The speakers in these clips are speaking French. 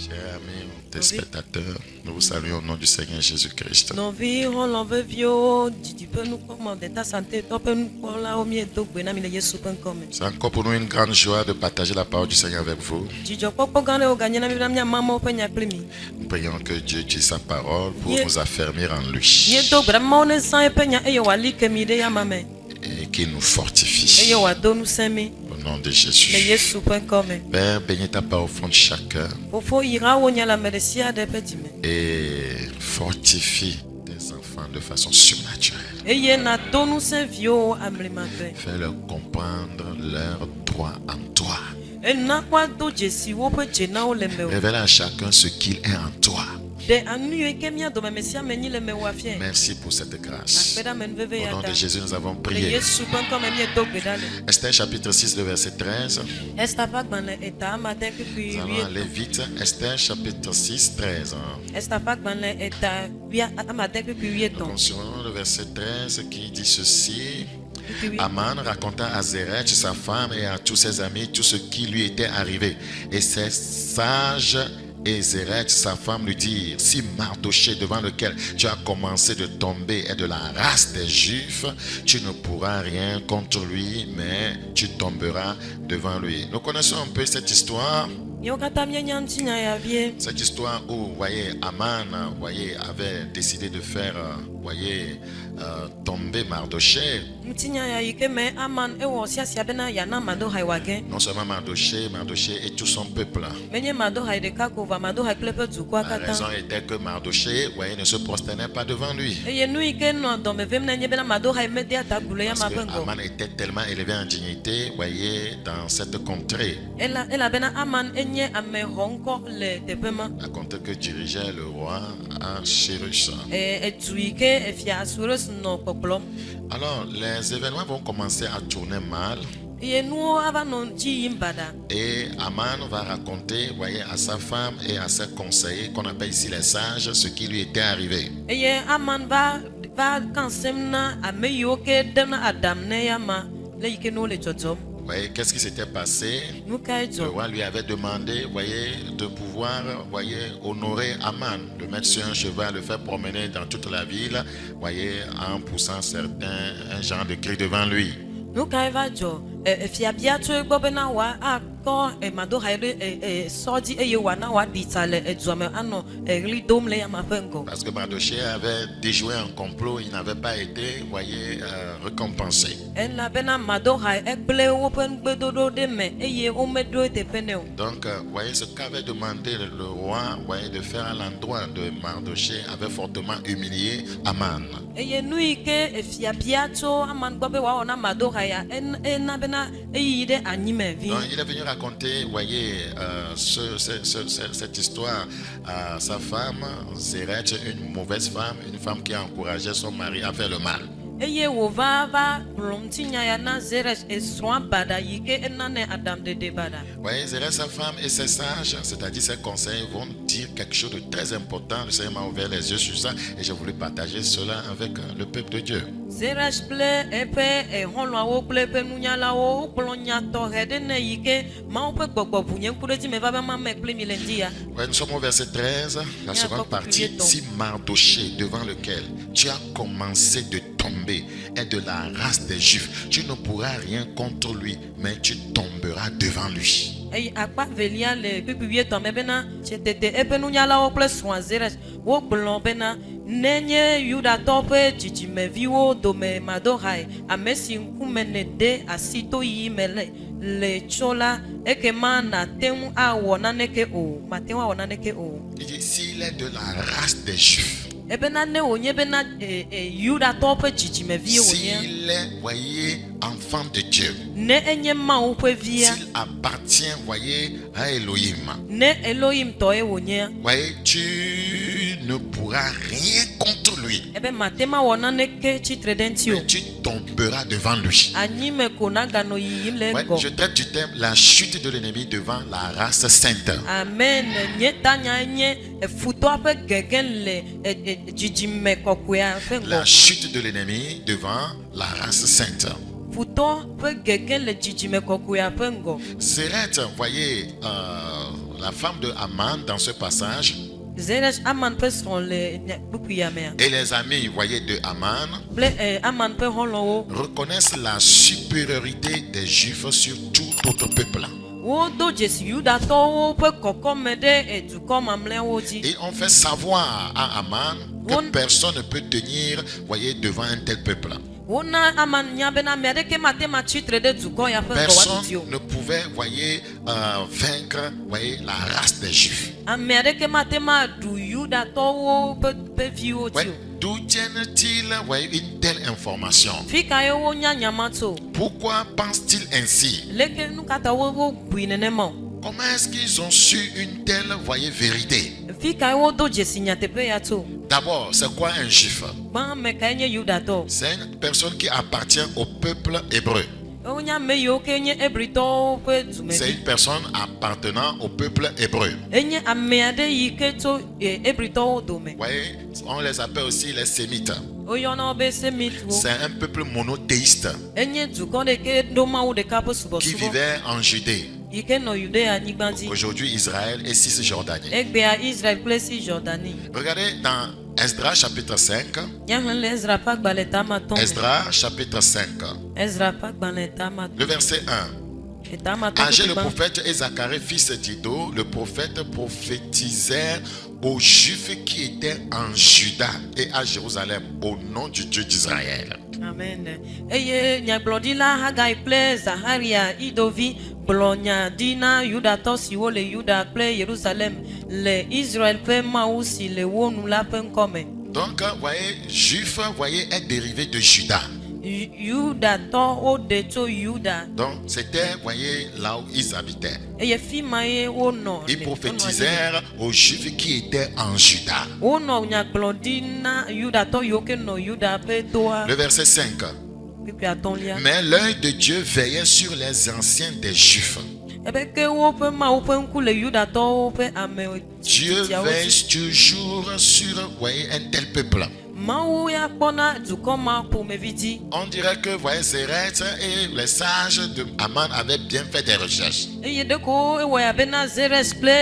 Chers amis téléspectateurs, nous vous saluons au nom du Seigneur Jésus-Christ. C'est encore pour nous une grande joie de partager la parole du Seigneur avec vous. Nous prions que Dieu utilise sa parole pour nous affermir en lui et qu'il nous fortifie. Au nom de Jésus. Père, bénis ta parole au fond de chacun et fortifie tes enfants de façon surnaturelle. Fais-leur comprendre leur droit en toi. Révèle à chacun ce qu'il est en toi. Merci pour cette grâce. Au nom de Jésus, nous avons prié. Esther chapitre 6, le verset 13. Nous allons aller vite. Esther chapitre 6, 13. Attention, le verset 13 qui dit ceci. Aman raconta à Zéretch, sa femme et à tous ses amis tout ce qui lui était arrivé. Et ses sages et Zéretch, sa femme, lui dirent: si Mardochée, devant lequel tu as commencé de tomber, est de la race des Juifs, tu ne pourras rien contre lui, mais tu tomberas devant lui. Nous connaissons un peu cette histoire. Cette histoire où, voyez, Aman, avait décidé de faire, tomber Mardochée. Non seulement Mardochée et tout son peuple. La raison était que Mardochée, ne se prosternait pas devant lui. Parce que Aman était tellement élevé en dignité, dans cette contrée. La contrée que dirigeait le roi Ahasuérus. Alors, les événements vont commencer à tourner mal. Et Aman va raconter, à sa femme et à ses conseillers, qu'on appelle ici les sages, ce qui lui était arrivé. Qu'est-ce qui s'était passé? Le roi lui avait demandé, de pouvoir, honorer Aman, de mettre sur un cheval, le faire promener dans toute la ville, en poussant un genre de cri devant lui. Parce que Mardochée avait déjoué un complot, il n'avait pas été, récompensé. Donc, ce qu'avait demandé le roi, de faire à l'endroit de Mardochée avait fortement humilié Aman. Donc, il est venu raconter, cette histoire à sa femme, Zéretch, une mauvaise femme, une femme qui a encouragé son mari à faire le mal. Zéretch, sa femme et ses sages, c'est-à-dire ses conseils, vont dire quelque chose de très important. Le Seigneur m'a ouvert les yeux sur ça et j'ai voulu partager cela avec le peuple de Dieu. Nous sommes au verset 13, la seconde partie. Si Mardochée, devant lequel tu as commencé de tomber, est de la race des Juifs, tu ne pourras rien contre lui, mais tu tomberas devant lui. Il dit s'il est de la race des Juifs, s'il est, enfant de Dieu, s'il appartient, à Elohim, tu ne pourras rien contre lui, mais tu tomberas devant lui. Je traite du thème la chute de l'ennemi devant la race sainte. Amen. La chute de l'ennemi devant la race sainte. Zéretch, la femme de Aman dans ce passage Zeresh Aman peut son le bukuyame. et les amis, voyez, de Aman Ble Aman peut hollo. reconnaissent la supériorité des Juifs sur tout autre peuple. Wo do Jesu Yuda to wo peut kokome de du comme amlen woji. Et on fait savoir à Aman que personne ne peut tenir, voyez, devant un tel peuple. Wona Aman nyabena mereke matema chitre de du ko ya fait Personne ne pouvait, voyez, vaincre, voyez, la race des Juifs. Amerike matema du Yuda to wo peut vio Ouais, tio. d'où tiennent-ils, voyez, une telle information? Fika yo wo nya nyamato. Pourquoi pensent-ils ainsi? Leke nu kata wo buinenemo. Comment est-ce qu'ils ont su une telle, voyez, vérité? Fika wo do Jesu nyatepe ya to. D'abord, c'est quoi un Juif? Ba me kanye Yuda to. C'est une personne qui appartient au peuple hébreu. Onya me yo kenye ebrito pe tume. C'est une personne appartenant au peuple hébreu. Enye ameade yiketo ebrito dome. Vous voyez, on les appelle aussi les Sémites. Oyona be semitwo. C'est un peuple monothéiste Enye duko de ke doma ou de kapo subo qui subo. vivait en Judée. Ike no Yude anigbanzi. Aujourd'hui, Israël et Cisjordanie. Egbe a Israel plesi Jordanie. Regardez dans Esdras chapitre 5. Yahle Ezra pak baleta maton. Esdras chapitre 5. Ezra pak baleta maton. Le verset 1. Etamaton. Agé le prophète et Zacharie fils d'Ido, le prophète prophétisèrent aux Juifs qui étaient en Juda et à Jérusalem au nom du Dieu d'Israël. Amen. Eye nyaglodila Hagai ple Zaharia Idovi blonya dina Yuda tosi wo le Yuda ple Jerusalem le Israël ple mausi le wonu la pen come. Donc, vous voyez, Juif, vous voyez, est dérivé de Juda. Yuda to o de to Yuda. Donc, c'était, vous voyez, là où ils habitaient. Eye fi maye wo no. Ils prophétisèrent aux Juifs qui étaient en Juda. Wo no nyaglodina Yuda to yoke no Yuda pe toa. Le verset 5. Pipi atonlia. Mais l'œil de Dieu veillait sur les anciens des Juifs. Ebe ke wo pe ma wo pe nku le Yuda to wo pe ame. Dieu veille toujours sur, vous voyez, un tel peuple. Maou ya kpona duko ma po me vidi. On dirait que, vous voyez, Zéret et les sages de Aman avaient bien fait des recherches. Eye de ko e wo ya bena Zeres ple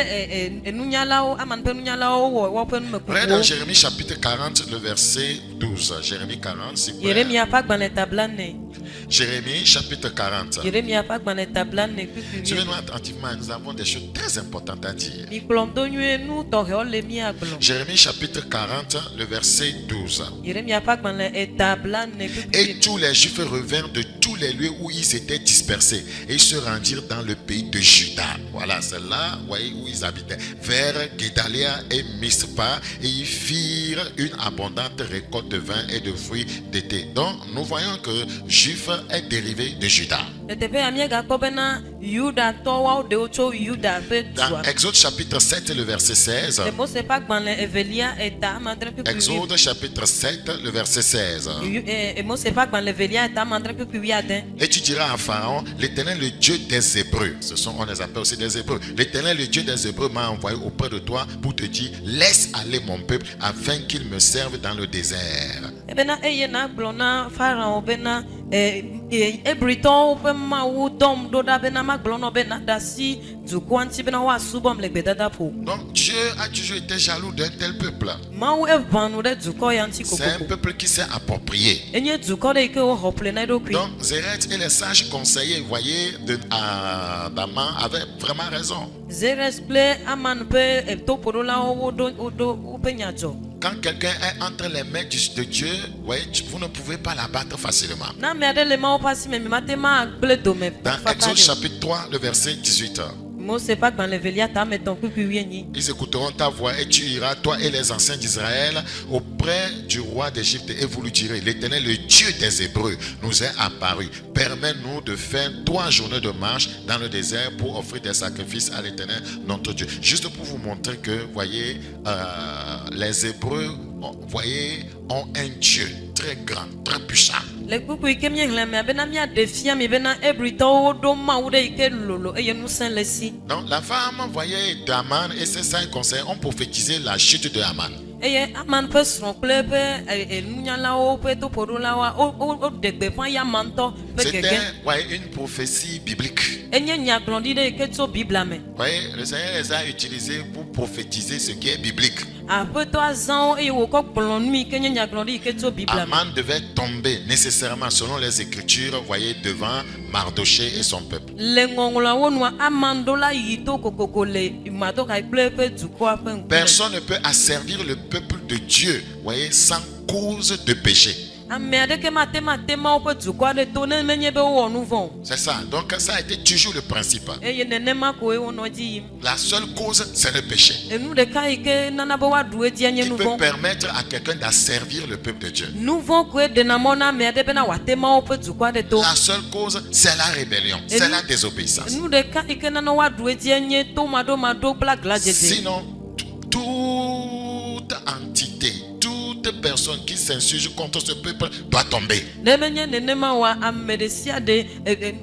enunyala o aman pe nunyala o wo pe me Regardez dans ko. Jérémie chapitre 40, le verset 12. Jérémie 40, s'il vous plaît. Yeremia pak ban tablane. Jérémie chapitre 40. Yeremia pak ban tablane pipi. Suivez-nous attentivement, nous avons des choses très importantes à dire. Mi klom do nyu nu to he o le mi aglon. Jérémie chapitre 40, le verset 12. Yeremia pak ban tablane pipi. Et tous les Juifs revinrent de tous les lieux où ils étaient dispersés et ils se rendirent dans le pays de Juda. Voilà, c'est là, vous voyez, où ils habitaient, vers Guédalia et Mispa, et ils firent une abondante récolte de vin et de fruits d'été. Donc, nous voyons que Juif est dérivé de Juda. Etepe amiega ko bena Yuda to wa de ocho Yuda pe Dans tua. Exode chapitre 7, le verset 16. Le mo se pak ban Evelia eta mandre pipi. Exode chapitre 7, le verset 16. E mo se pak ban Evelia eta mandre pipi aden. Et tu diras à Pharaon, l'Éternel, le Dieu des Hébreux, on les appelle aussi des Hébreux. L'Éternel, le Dieu des Hébreux, m'a envoyé auprès de toi pour te dire, laisse aller mon peuple afin qu'il me serve dans le désert. Ebena eye na glona Pharaon bena ebrito pe ma wu dom do da bena ma glona bena dasi du kwanti bena wa subom le bedada po. Donc Dieu a toujours été jaloux d'un tel peuple. Ma wu evanu de du ko yanti C'est un kokoko. peuple qui s'est approprié. Enye du ko de ke o hople na do kwi. Donc Zéret et les sages conseillers, voyez, d'Aman avaient vraiment raison. Zeres ple aman pe to podola o do pe nyajo. Quand quelqu'un est entre les mains de Dieu, voyez, vous ne pouvez pas l'abattre facilement. Na me ade le ma o pasi me matema ble do me. Dans Exode chapitre 3, le verset 18. Mo se pak ban Evelia ta me ton pipi wieni. Ils écouteront ta voix et tu iras, toi et les anciens d'Israël, auprès du roi d'Égypte et vous lui direz, l'Éternel, le Dieu des Hébreux, nous est apparu. Permets-nous de faire 3 journées de marche dans le désert pour offrir des sacrifices à l'Éternel, notre Dieu. Juste pour vous montrer que, voyez, les Hébreux, voyez, ont un Dieu très grand, très puissant. Le kuku ike mi hle me bena mi adefia mi bena ebrito o do ma u de ike lolo eye nu sen lesi. Donc la femme, voyez, d'Aman et ses 5 conseils ont prophétisé la chute de Haman. eye aman ƒe srɔ̃ kple eƒe nunyalawo ƒe toƒoɖolawoa o ɖe gbeƒã ya mantɔ ƒe C'était gege. une prophétie biblique. Enye nyagblɔɖi ɖe yi ke tso Biblia me. Le Seigneur les a utilisés pour prophétiser ce qui est biblique. Aƒetɔ azãwo eye wòkɔ gblɔ nu yi ke nye nyagblɔɖi yi ke tso Biblia me. Aman devait tomber nécessairement selon les écritures, devant Mardoché et son peuple. Le ŋɔŋlɔawo nua Aman ɖo la yi to kokoko le Mardokai kple eƒe dukɔa ƒe ŋkume. Personne ne peut asservir le peuple de Dieu, sans cause de péché. Ame aɖeke mate Mawo ƒe dukɔ aɖe to ne menye be wowɔ nu vɔ̃ o. C'est ça. Donc ça a été toujours le principe. Eye nenema koe wonɔ dzi yim. La seule cause, c'est le péché. Enu ɖeka yi ke nana be woaɖu edzi nye Qui nu peut vɔ̃. permettre à quelqu'un d'asservir le peuple de Dieu. Nu vɔ̃ koe ɖena mɔ na ame aɖe bena wòate Mawo ƒe dukɔ aɖe to. La seule cause, c'est la rébellion, c'est la désobéissance. Nu ɖeka yi ke nana woaɖu edzi nye to maɖomaɖo kple aglãdzedze. Sinon, toute entité, toute personne qui s'insurge contre ce peuple doit tomber. Ne menye nenema wa ame ɖe sia ɖe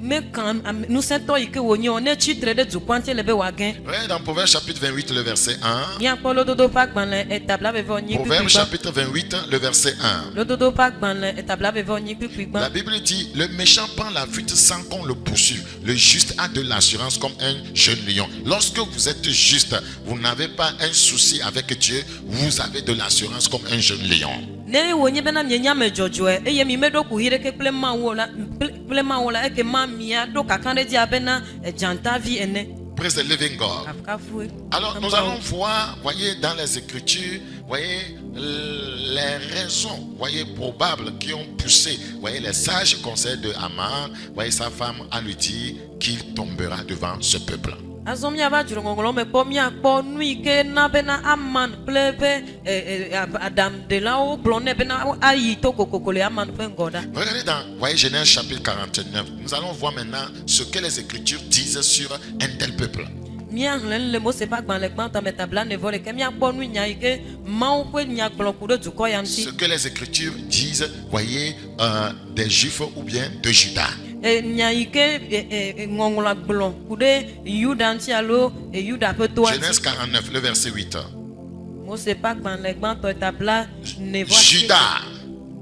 mekan nusẽtɔ yi ke wònye o ne tsitre ɖe dukɔa ŋuti le be wòagẽ. Ouais, dans Proverbe chapitre 28, le verset 1. Míakpɔ lododo ƒe agbalẽ etabla vevɔ nyi Proverbe kpikpigba. chapitre 28, le verset 1. Lododo ƒe agbalẽ etabla vevɔ nyi kpikpigba. La Bible dit, le méchant prend la fuite sans qu'on le poursuive. Le juste a de l'assurance comme un jeune lion. Lorsque vous êtes juste, vous n'avez pas un souci avec Dieu, vous avez de l'assurance comme un jeune lion. Ne wònye bena mienye ame dzɔdzɔe eye mi meɖo kuhi ɖeke kple Mawu la eke ma mia ɖo kakã ɖe dzi abena dzatavi ene. Praise the living God. Kafue. Alors nous allons voir, voyez, dans les Écritures, voyez, les raisons, voyez, probables qui ont poussé, voyez, les sages conseils de Aman, voyez, sa femme a lui dit qu'il tombera devant ce peuple. Azɔ miava dzroŋɔŋlɔ me kpɔ miakpɔ nu yi ke na bena Aman kple eƒe aɖaŋuɖelawo gblɔ nɛ bena ayi to kokoko le Aman ƒe ŋgɔ ɖa. Regardez dans, voyez, Genèse chapitre 49. Nous allons voir maintenant ce que les Écritures disent sur un tel peuple. Míahlẽ nu le Mose ƒe agbalẽ gbãtɔ me tabla 9 le ke míakpɔ nu nya yi ke Mawu ƒe nya gblɔ ku ɖe dukɔ ya ŋuti. Ce que les Écritures disent, voyez, des Juifs ou bien de Juda. Nya yi ke ŋɔŋlɔ gblɔ ku ɖe Yuda ŋuti alo Yuda ƒe toa Genèse ŋuti. 49, le verset 8. Mose ƒe agbalẽ gbãtɔ tabla 9. Juda,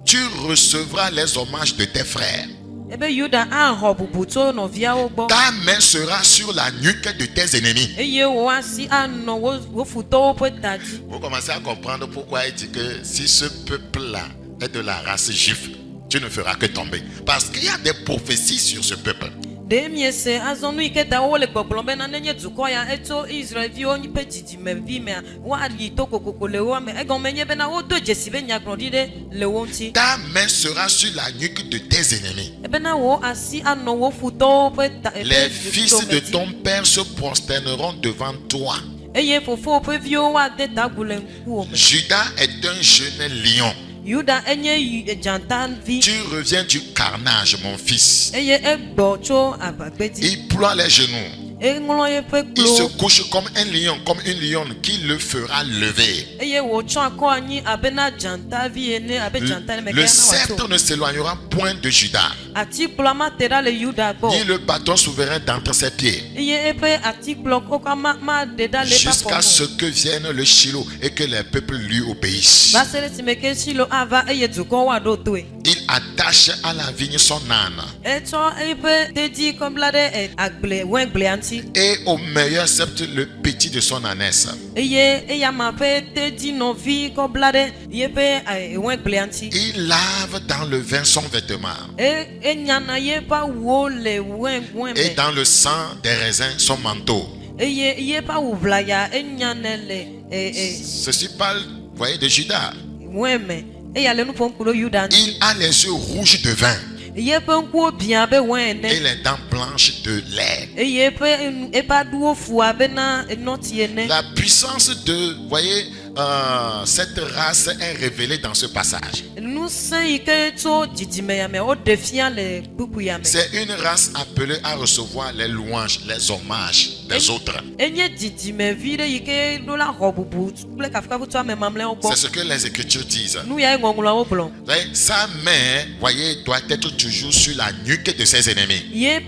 tu recevras les hommages de tes frères. Ebe Yuda axɔ bubu tso nɔviawo gbɔ. Ta main sera sur la nuque de tes ennemis. Eye wò asi anɔ wo futɔwo ƒe ta dzi. Vous commencez à comprendre pourquoi il dit que si ce peuple-là est de la race juive, tu ne feras que tomber. Parce qu'il y a des prophéties sur ce peuple. Ɖe miese azɔ nu yi ke ta wole gbɔgblɔm bena nenye dukɔ ya etso Israelviwo ƒe dzidzimevi mea woayi to kokoko le wo me. Egɔme nye bena wodo dzesi be nyagblɔɖi ɖe le wo ŋuti. Ta main sera sur la nuque de tes ennemis. Ebena wo asi anɔ wo futɔwo ƒe ta. Les fils de ton père se prosterneront devant toi. Eye fofo ƒe viwo woade tagu le ŋkuwo me. Juda est un jeune lion. Yuda enye dzatavi. Tu reviens du carnage, mon fils. Eye egbɔ tso avagbedzi. Il ploie les genoux. Eŋlɔ yeƒe Il se klo. couche comme un lion, comme une lionne qui le fera lever. Eye wòtsɔ akɔ anyi abena dzatavi ene abe dzata ne me Le ke sceptre ana wòtso. ne s'éloignera point de Juda, Atikplɔ ma te ɖa le Yuda gbɔ. ni le bâton souverain d'entre ses pieds, Eye eƒe atikplɔ kɔkɔ ma ɖe ɖa le eƒe jusqu'à afɔ ce me. que vienne le Shiloh et que les peuples lui obéissent. Va se ɖe esime ke Silo ava eye dukɔwo woaɖo toe. Il attache à la vigne son âne Etsɔ eƒe tedzi kɔ bla ɖe wɛngblia ŋuti. et au meilleur sceptre le petit de son ânesse. Eye eyama ƒe tedzi nɔvi kɔ bla ɖe yeƒe wɛngblia ŋuti. Il lave dans le vin son vêtement Enyana yeƒe awuwo le wɛn et me. dans le sang des raisins son manteau. Eye yeƒe awu ʋlaya enyanɛ le Ceci parle, voyez, de Juda. wɛn me. Eya le nu ƒom ku ɖo Yuda ŋuti. Il a les yeux rouges de vin Yeƒe ŋkuwo biã abe wɛn et ene. les dents blanches de lait. Eye eƒe aɖuwo fu abena nɔti ene. La puissance de, voyez, cette race est révélée dans ce passage. Nusẽ yi ke tso dzidzime ya me woɖe fia le buku ya me. C'est une race appelée à recevoir les louanges, les hommages des autres. C'est ce que les Écritures disent. Sa main, voyez, doit être toujours sur la nuque de ses ennemis. Elle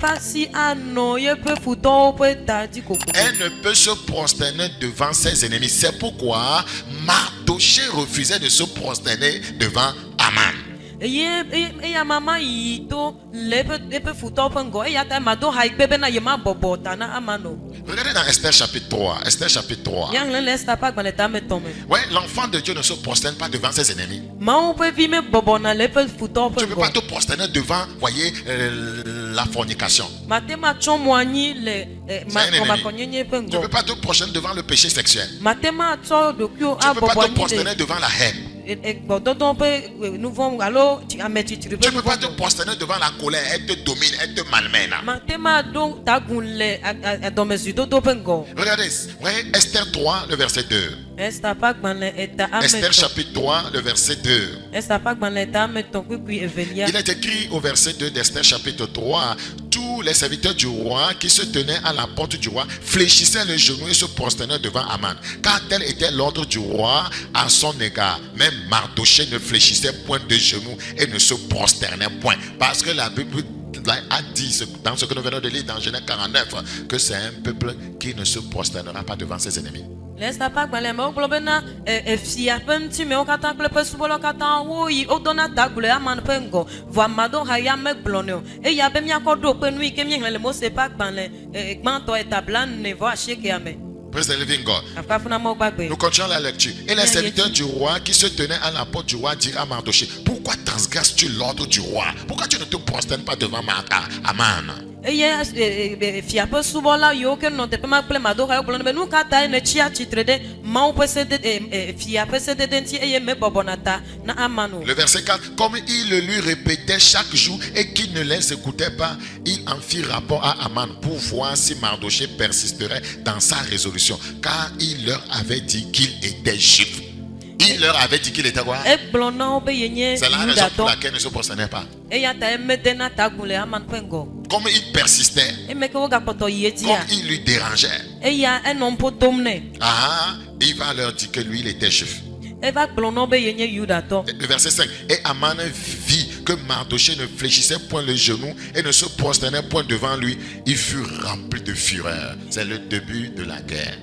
ne peut se prosterner devant ses ennemis. C'est pourquoi Mardochée refusait de se prosterner devant Aman. Regardez dans Esther chapitre 3. Esther chapitre 3. Ouais, l'enfant de Dieu ne se prosterne pas devant ses ennemis. Tu ne peux pas te prosterner devant, voyez, la fornication. Tu ne peux pas te prosterner devant le péché sexuel. Tu ne peux pas te prosterner devant la haine. Tu ne peux pas te prosterner devant la colère. Elle te domine, elle te malmène. Regardez, voyez, Esther 3, le verset 2. Esther chapitre 3, le verset 2. Il est écrit au verset 2 d'Esther chapitre 3. Tous les serviteurs du roi qui se tenaient à la porte du roi fléchissaient le genou et se prosternaient devant Aman, car tel était l'ordre du roi à son égard. Même Mardochée ne fléchissait point de genoux et ne se prosternait point, parce que la Bible a dit dans ce que nous venons de lire dans Genèse 49 que c'est un peuple qui ne se prosternera pas devant ses ennemis. Praise the living God. Nous continuons la lecture. Et les serviteurs du roi qui se tenaient à la porte du roi dirent à Mardochée: pourquoi transgresses-tu l'ordre du roi? Pourquoi tu ne te prosternes pas devant Aman? Le verset 4, comme il le lui répétait chaque jour et qu'il ne les écoutait pas, il en fit rapport à Aman pour voir si Mardochée persisterait dans sa résolution, car il leur avait dit qu'il était juif. Il leur avait dit qu'il était quoi? C'est la raison pour laquelle il ne se prosternait pas. Comme il persistait, comme il lui dérangeait, il va leur dire que lui, il était juif. Le verset 5. Et Aman vit que Mardochée ne fléchissait point le genou et ne se prosternait point devant lui. Il fut rempli de fureur. C'est le début de la guerre.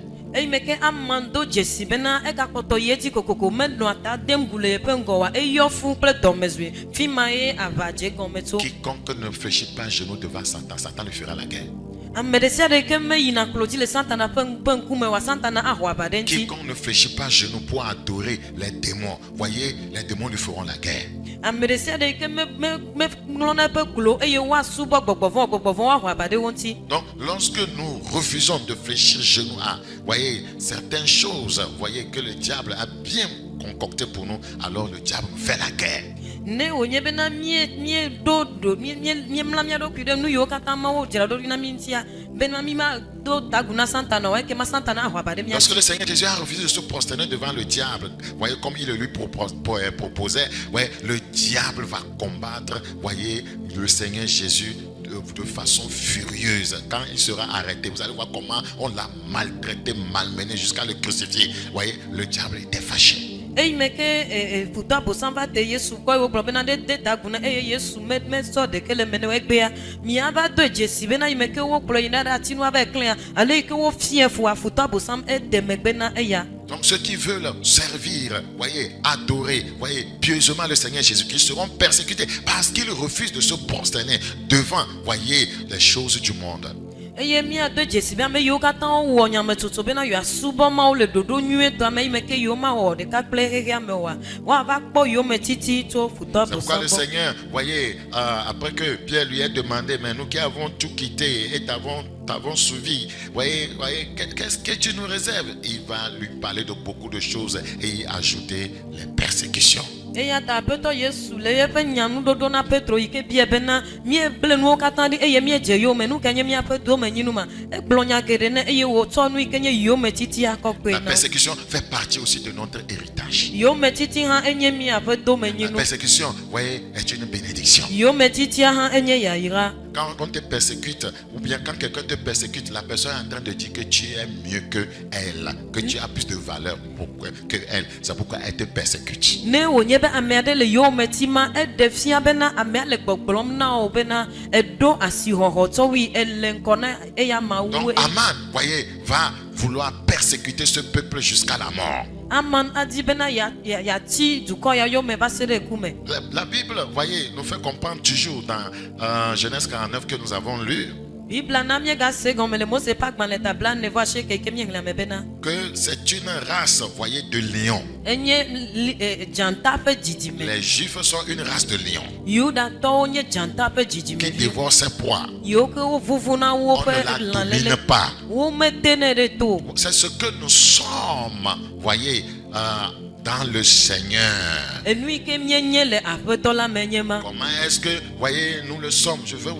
Quiconque ne fléchit pas genou devant Satan, Satan lui fera la guerre. Quiconque ne fléchit pas genou pour adorer les démons, voyez, les démons lui feront la guerre. Donc, lorsque nous refusons de fléchir genou à, voyez, certaines choses, voyez, que le diable a bien concocté pour nous, alors le diable nous fait la guerre. Lorsque le Seigneur Jésus a refusé de se prosterner devant le diable, voyez, comme il le lui proposait, voyez, le diable va combattre, voyez, le Seigneur Jésus de façon furieuse. Quand il sera arrêté, vous allez voir comment on l'a maltraité, malmené jusqu'à le crucifier. Vous voyez, le diable était fâché. Donc ceux qui veulent servir, voyez, adorer, voyez, pieusement le Seigneur Jésus-Christ seront persécutés parce qu'ils refusent de se prosterner devant, voyez, les choses du monde. C'est pourquoi le Seigneur, voyez, après que Pierre lui ait demandé, mais nous qui avons tout quitté et t'avons suivi, voyez, qu'est-ce que tu nous réserves? Il va lui parler de beaucoup de choses et y ajouter les persécutions. La persécution fait partie aussi de notre héritage. La persécution, voyez, est une bénédiction. quand on te persécute, ou bien quand quelqu'un te persécute, la personne est en train de dire que tu es mieux que elle, que tu as plus de valeur que elle. C'est pourquoi elle te persécute. Ne wonyebe amede le yo metima e defia bena ame le gbogbrom na o bena e do asihoho to wi elenkona e ya mawu. Donc Aman, voyez, va vouloir persécuter ce peuple jusqu'à la mort. Aman adi bena ya ti duko ya yo me basere kume. La Bible, voyez, nous fait comprendre toujours dans Genèse 49 que nous avons lu Bibla na mie ga se gomele mo se pak ban le tabla ne voit che ke kemie la me bena. que c'est une race, voyez, de lions. Enye janta pe jijime. Les Juifs sont une race de lions Yuda to nye janta pe jijime. qui dévorent ses proies. Yo ke wo vuvuna wo On pe ne la lanlele. domine pas. Wo me tenere to. C'est ce que nous sommes, voyez, dans le Seigneur. Enui ke mie nye le apeto la menyema. Comment est-ce que, voyez, nous le sommes? Je vais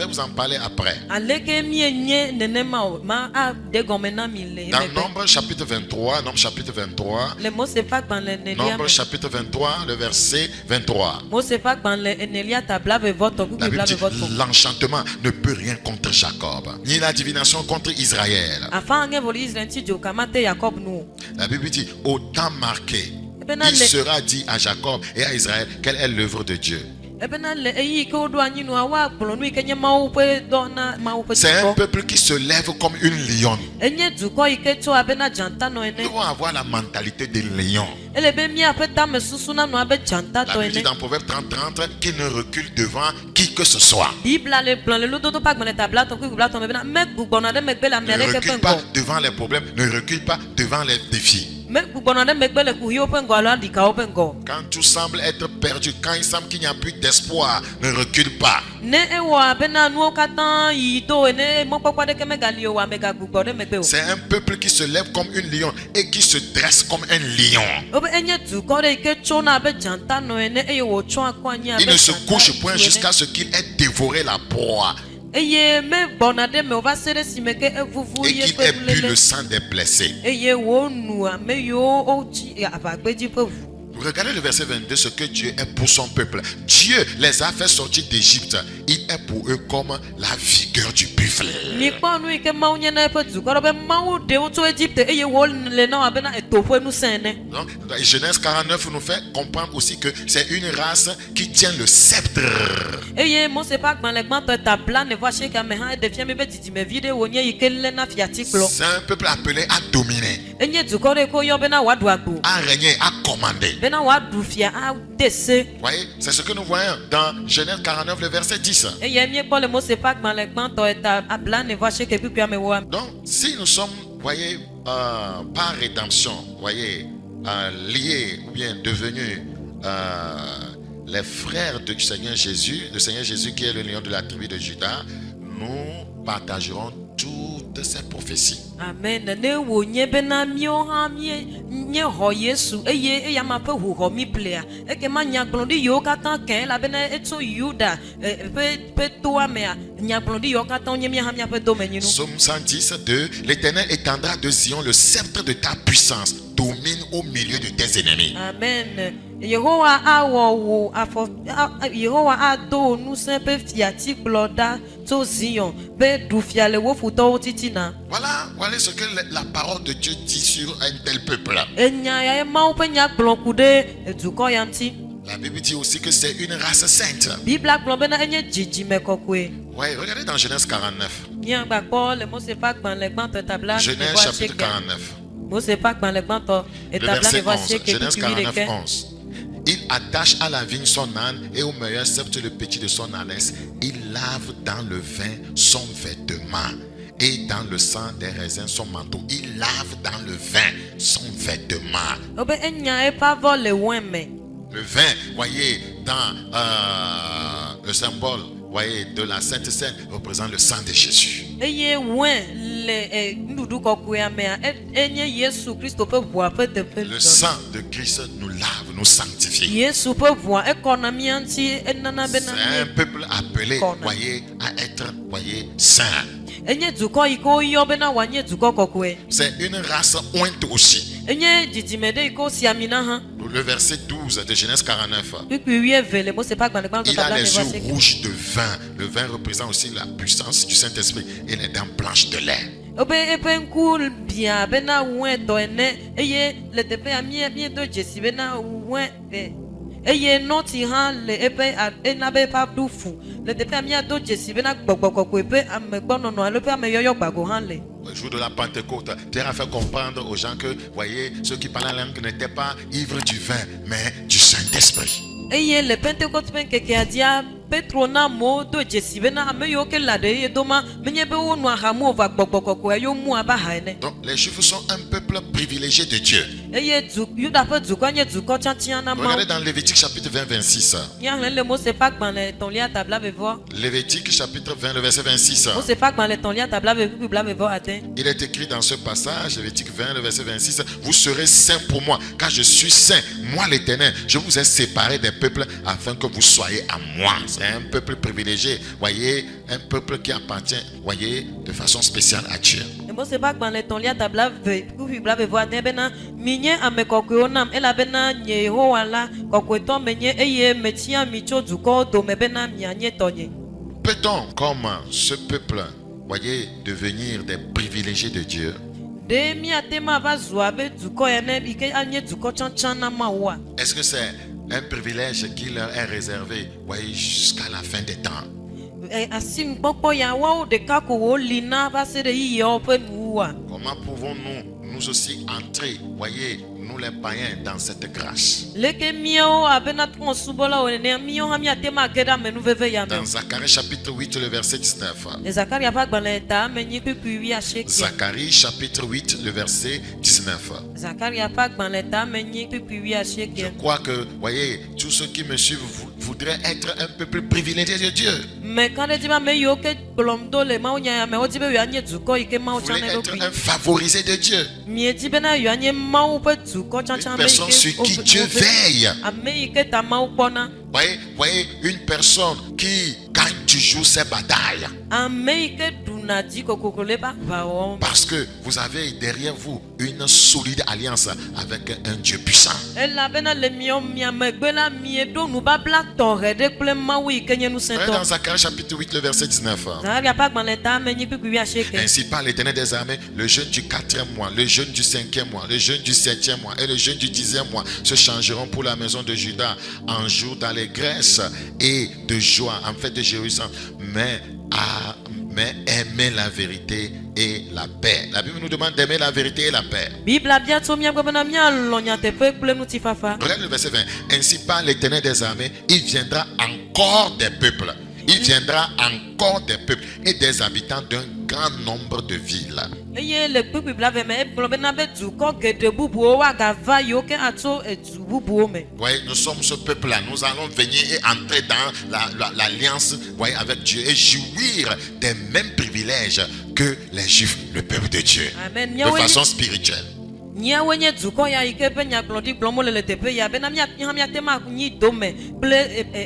vous en parler après. Aleke mie nye nenema o ma a de gomena mi le. Dans Nombre chapitre 23, Nombre chapitre 23, Le mo se pak ban le nelia. Nombre chapitre 23, le verset 23. Mo se pak ban le enelia tabla ve voto ku La Bible bla ve dit voto. l'enchantement ne peut rien contre Jacob, ni la divination contre Israël. Afan nge voli Israel ti jo kamate Jacob nu. La Bible dit au temps marqué, Ebena il le sera dit à Jacob et à Israël quelle est l'œuvre de Dieu. ebena le eyi ke odo anyi nu awa kplo nu ke nye mawu pe do na mawu pe C'est un duko. peuple qui se lève comme une lionne. Enye duko ike to abena janta no Nous ene. devons avoir la mentalité des lions. Ele be mi ape ta me susu na no abe janta La to Bible dit ene. dans Proverbe 30, qu'il ne recule devant qui que ce soit. Bibla le plan le lodo to pak ban le tabla to ku bla to me bena me gbona de me gbe la Ne mere ke recule pas pengo. devant les problèmes, ne recule pas devant les défis. Me gbona de me gbe le ku yo pengo ala di ka o pengo. Quand tout semble être perdu, quand il semble qu'il n'y a plus d'espoir, ne recule pas. Ne ewo abena nu katan yi do ene mo papa de ke me gali o wa me ga gbogbo de me gbe o. C'est un peuple qui se lève comme une lionne et qui se dresse comme un lion. Obe enye duko de ke chona abe janta no ene e wo cho akwanya abe. Il ne se janta couche point tu ene. jusqu'à ce qu'il ait dévoré la proie Eye me gbona de me o va sere si me ke evuvu et ye qu'il pe ait bu lele. le sang des blessés. Eye wo nu a me yo o ji abagbeji pe vu. Regardez le verset 22, ce que Dieu est pour son peuple. Dieu les a fait sortir d'Égypte. Il est pour eux comme la vigueur du buffle. Mi kpo nu ike mawu nye na pe duko do be mawu de o to Egypte eye wo le na abena etofo nu sene. Donc, dans Genèse 49 nous fait comprendre aussi que c'est une race qui tient le sceptre. Eye mo se pa gban le gban to tabla ne va che ka me ha de fia me be didi me vide wo nye ike le na fiati klo. C'est un peuple appelé à dominer, Enye duko de ko yo bena wa du agbo. à régner, à commander. Bena wa du fia a dese. Voyez, c'est ce que nous voyons dans Genèse 49, le verset 10. Eye mi kpo le mo se pa gban le gban to eta abla ne va che ke pipi ame wo. Donc, si nous sommes, voyez, par rédemption, voyez, liés ou bien devenus les frères du Seigneur Jésus, le Seigneur Jésus qui est le lion de la tribu de Juda, nous partagerons toutes ces prophéties. Amen. Ne wo nye bena mi o ha mi nye ho Yesu eye eya ma pe hu ho mi plea. Eke ma nya glondi yo katan ken la bena eto Yuda pe to amea nya glondi yo katan nye mi ha mi pe do menyu. Psaume 110, 2, l'Éternel étendra de Zion le sceptre de ta puissance, domine au milieu de tes ennemis. Amen. Yehowa awo wo afo Yehowa ado nu se pe fiati bloda to Zion be du fiale wo futo titina. Voilà ce que la parole de Dieu dit sur un tel peuple. Enya ya ma pe nya blonkude eduko yamti. La Bible dit aussi que c'est une race sainte. Bible glombe na enye jiji mekokwe. Ouais, regardez dans Genèse 49. Bien ba ko le mo se pa gban le gban to tabla. Genèse chapitre 49. Mo se pa gban le gban to et Le tabla verset ne va 11. che ke Genèse tu 49, ke. 11. Il attache à la vigne son âne et au meilleur sceptre le petit de son ânesse. Il lave dans le vin son vêtement et dans le sang des raisins son manteau. Il lave dans le vin son vêtement. Obe enya e pa vol le weme. Le vin, voyez, dans le symbole, voyez, de la Sainte Seine représente le sang de Jésus. Eye wen le ndudu kokwe amea enye Yesu Christo pe boa pe te pe. Le sang de Christ nous lave, nous sanctifie. Yesu pe boa economy anti enana bena. C'est un peuple appelé, voyez, à être, voyez, saint. Enye duko iko yo bena wanye duko kokwe. C'est une race ointe aussi. enye dzidime ɖe yi ke wosi ami na hã. Le verset 12 de Genèse 49. Kpikpi 8 le Mose ƒe agbalẽ Il a les gbãtɔ yeux rouges de vin. Le vin représente aussi la puissance du Saint-Esprit et les dents blanches de lait. Obe eƒe ŋku bia bena wɛtɔ ene eye le teƒea miedo dzesi bena wɛ eye nɔti hã le ena be eƒe aɖu fu le teƒea miado dzesi bena gbɔgbɔ kɔkɔe ƒe amegbɔnɔnɔ alo ƒe ameyɔyɔ gbago hã le. Le jour de la Pentecôte, Pierre a fait comprendre aux gens que, voyez, ceux qui parlaient la langue n'étaient pas ivres du vin, mais du Saint-Esprit. Eye le Pentecote ƒe ŋkekea dzia Petro na amewo do dzesi bena ame yiwo ke la ɖe eye doma menye be wonɔ ahamu ova gbɔgbɔ kɔkɔe yewo mu abe aha ene. Donc les Juifs sont un peuple privilégié de Dieu. Eye Yuda ƒe dukɔ nye dukɔ tiatia na Mawu. Regardez dans Lévitique chapitre 20, 26. Míahlẽ le Mose ƒe agbalẽ etɔ̃lia tabla vevɔ. Lévitique chapitre 20, le verset 26. Mose ƒe agbalẽ etɔ̃lia tabla vevɔ ade. Il est écrit dans ce passage, Lévitique 20, le verset 26, vous serez saints pour moi, car je suis saint, moi l'Éternel. Je vous ai séparés des peuples afin que vous soyez à moi. C'est un peuple privilégié, voyez, un peuple qui appartient, voyez, de façon spéciale à Dieu. Mose ƒe agbalẽ etɔ̃lia tabla vevɔ ade bena minye ame kɔkɔewo nam elabena nye Yehowa la kɔkɔetɔ menye eye metia mi tso dukɔwo dome bena mianye tɔnye. Peut-on, comme ce peuple, voyez, devenir des privilégiés de Dieu? Ɖe míate ma va zu abe dukɔ ene yi ke anye dukɔ tsantsan na Mawua. Est-ce que c'est un privilège qui leur est réservé, voyez, jusqu'à la fin des temps? Asinukpɔkpɔ ya woawo ɖeka ko woli na va se ɖe yiyiawo ƒe nuwua. Comment pouvons-nous, nous aussi, entrer, voyez, nous les païens, dans cette grâce? Leke míawo abena trɔ̃subɔlawo nenea míawo hã míate ma ge ɖe amenuveve ya me. Dans Zacharie chapitre 8, le verset 19. Le Zacharia ƒe agbalẽ ta ame nyi kpikpui 8. Zacharie chapitre 8, le verset 19. Zacharia ƒe agbalẽ ta ame nyi kpikpui 8. Je crois que, voyez, tous ceux qui me suivent voudraient être un peuple privilégié de Dieu. Mais quand on dit ma me yo ke kplɔm do le Mawu nya ya me wodi be yoanye dukɔ yi ke Mawu Vous voulez tsã ne être ɖokui. un favorisé de Dieu. Miedi bena yoanye Mawu ƒe dukɔ tsantsan Une personne sur qui Dieu veille. ame yi ke ta Mawu kpɔna. Voyez, une personne qui gagne toujours ses batailles. Ame yi ke ɖuna dzi kokoko le ƒe aʋawɔm. Parce que vous avez derrière vous une solide alliance avec un Dieu puissant. Elabena le mia megbe la mieɖo nubabla tɔxɛ ɖe kple Mawu yi ke nye Dans ŋusẽtɔ. Zacharie chapitre 8, le verset 19. Zacharia ƒe agbalẽ ta ame nyi kpikpui 8. Ainsi parle l'Éternel des armées, le jeûne du 4e mois, le jeûne du 5e mois, le jeûne du 7e mois et le jeûne du 10e mois se changeront pour la maison de Juda en jour d'allégresse et de joie en fête de Jérusalem. Mais aimer la vérité et la paix. La Bible nous demande d'aimer la vérité et la paix. Bibla bia tso miagbɔ bena mialɔ nyateƒe kple ŋutifafa. Regardez le verset 20. Ainsi parle l'Éternel des armées, il viendra encore des peuples. Il viendra encore des peuples et des habitants d'un grand nombre de villes. Eye le kpikpui bla ve me egblɔ bena be dukɔ geɖe bubuwo woagava yiwo ke atso edu bubuwo me. Voyez, nous sommes ce peuple-là. Nous allons venir et entrer dans l'alliance, voyez, avec Dieu et jouir des mêmes privilèges que les Juifs, le peuple de Dieu, Amen. de façon spirituelle. Nyiawoe nye dukɔ ya yi ke ƒe nyagblɔɖi gblɔm le teƒe ya bena hã miate ma nyi dome kple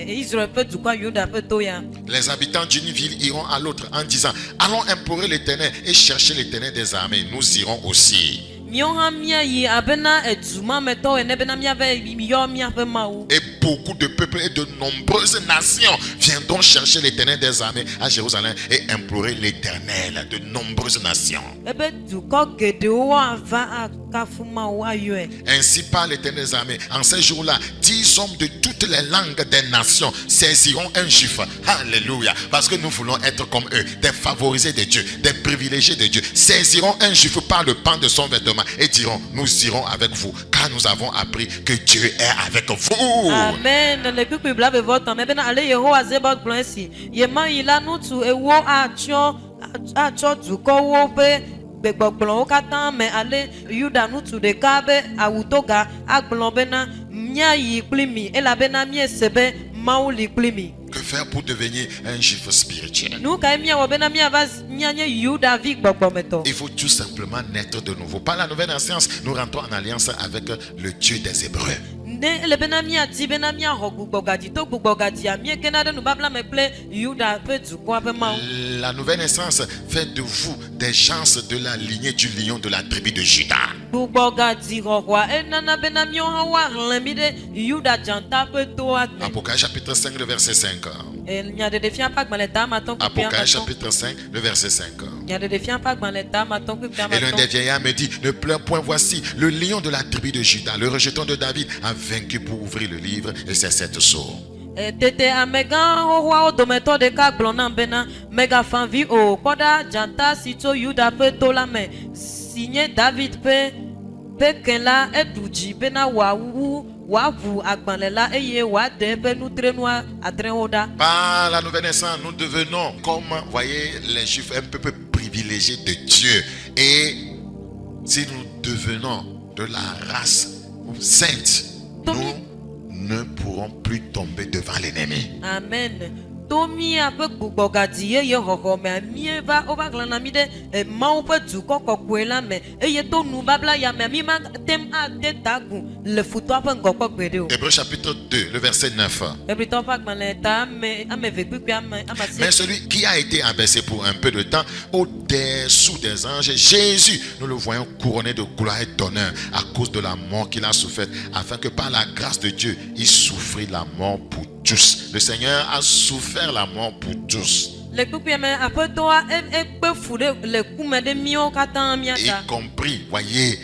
Israël ƒe dukɔ Yuda ƒe to ya. Les habitants d'une ville iront à l'autre en disant, allons implorer l'Éternel et chercher l'Éternel des armées. Nous irons aussi. Míawo hã míayi abena edumametɔwo ene bena miave yɔ míaƒe Mawu. Et beaucoup de peuples et de nombreuses nations viendront chercher l'Éternel des armées à Jérusalem et implorer l'Éternel de nombreuses nations. Ebe dukɔ geɖewo ava akafu Mawu ayɔe. Ainsi parle l'Éternel des armées. En ces jours-là, 10 hommes de toutes les langues des nations saisiront un chiffre. Alléluia. Parce que nous voulons être comme eux, des favorisés de Dieu, des privilégiés de Dieu. Saisiront un chiffre par le pan de son vêtement et diront, nous irons avec vous, car nous avons appris que Dieu est avec vous. Amen. Le kpikpui bla be vɔ tɔn mɛ bena ale Yehowa zebɔ gblɔ esi. Yemayi la nutu ewo atsɔ dukɔwo ƒe gbegbɔgblɔwo katã me ale Yuda nutu ɖeka be awutoga agblɔ bena míayi kpli mi elabena miese be Mawu li kpli mi. Que faire pour devenir un juif spirituel? Nu kae miawɔ bena miava mianye Yudavi gbɔgbɔmetɔ. Il faut tout simplement naître de nouveau. Par la nouvelle naissance, nous rentrons en alliance avec le Dieu des Hébreux. Ne ele bena miadi bena miaxɔ gbugbɔgadzi to gbugbɔgadzia miekena ɖe nubabla me kple Yuda ƒe dukɔa ƒe Mawu. La nouvelle naissance fait de vous des gens de la lignée du lion de la tribu de Juda. Apocalypse chapitre 5, le verset 5. Apocalypse chapitre 5, le verset 5. Et l'un des vieillards me dit, ne pleure point, voici, le lion de la tribu de Juda, le rejeton de David, a vaincu pour ouvrir le livre et ses 7 sceaux. Tete amega owa odometo de ka glona bena mega fanvi o koda janta sito yuda pe tolame signé David pe kenla eduji bena wawu agbanlela eye wa de pe nutrenoa adreoda. Par la nouvelle naissance, nous devenons comme, voyez, les Juifs un peu privilégiés de Dieu. Et si nous devenons de la race sainte, nous ne pourront plus tomber devant l'ennemi. Amen. Tomi ape gbogadi ye hoho me mi va obaglana mi de ma pe du kokokwela me eye to nu babla ya me mi ma tem a de tagu le futo ape ngokko gbede o. Hébreux chapitre 2, le verset 9. Mais celui qui a été abaissé pour un peu de temps au-dessous des anges, Jésus, nous le voyons couronné de gloire et d'honneur à cause de la mort qu'il a souffert, afin que par la grâce de Dieu, il souffrit la mort pour tous. Le Seigneur a souffert la mort pour tous. Y compris, voyez,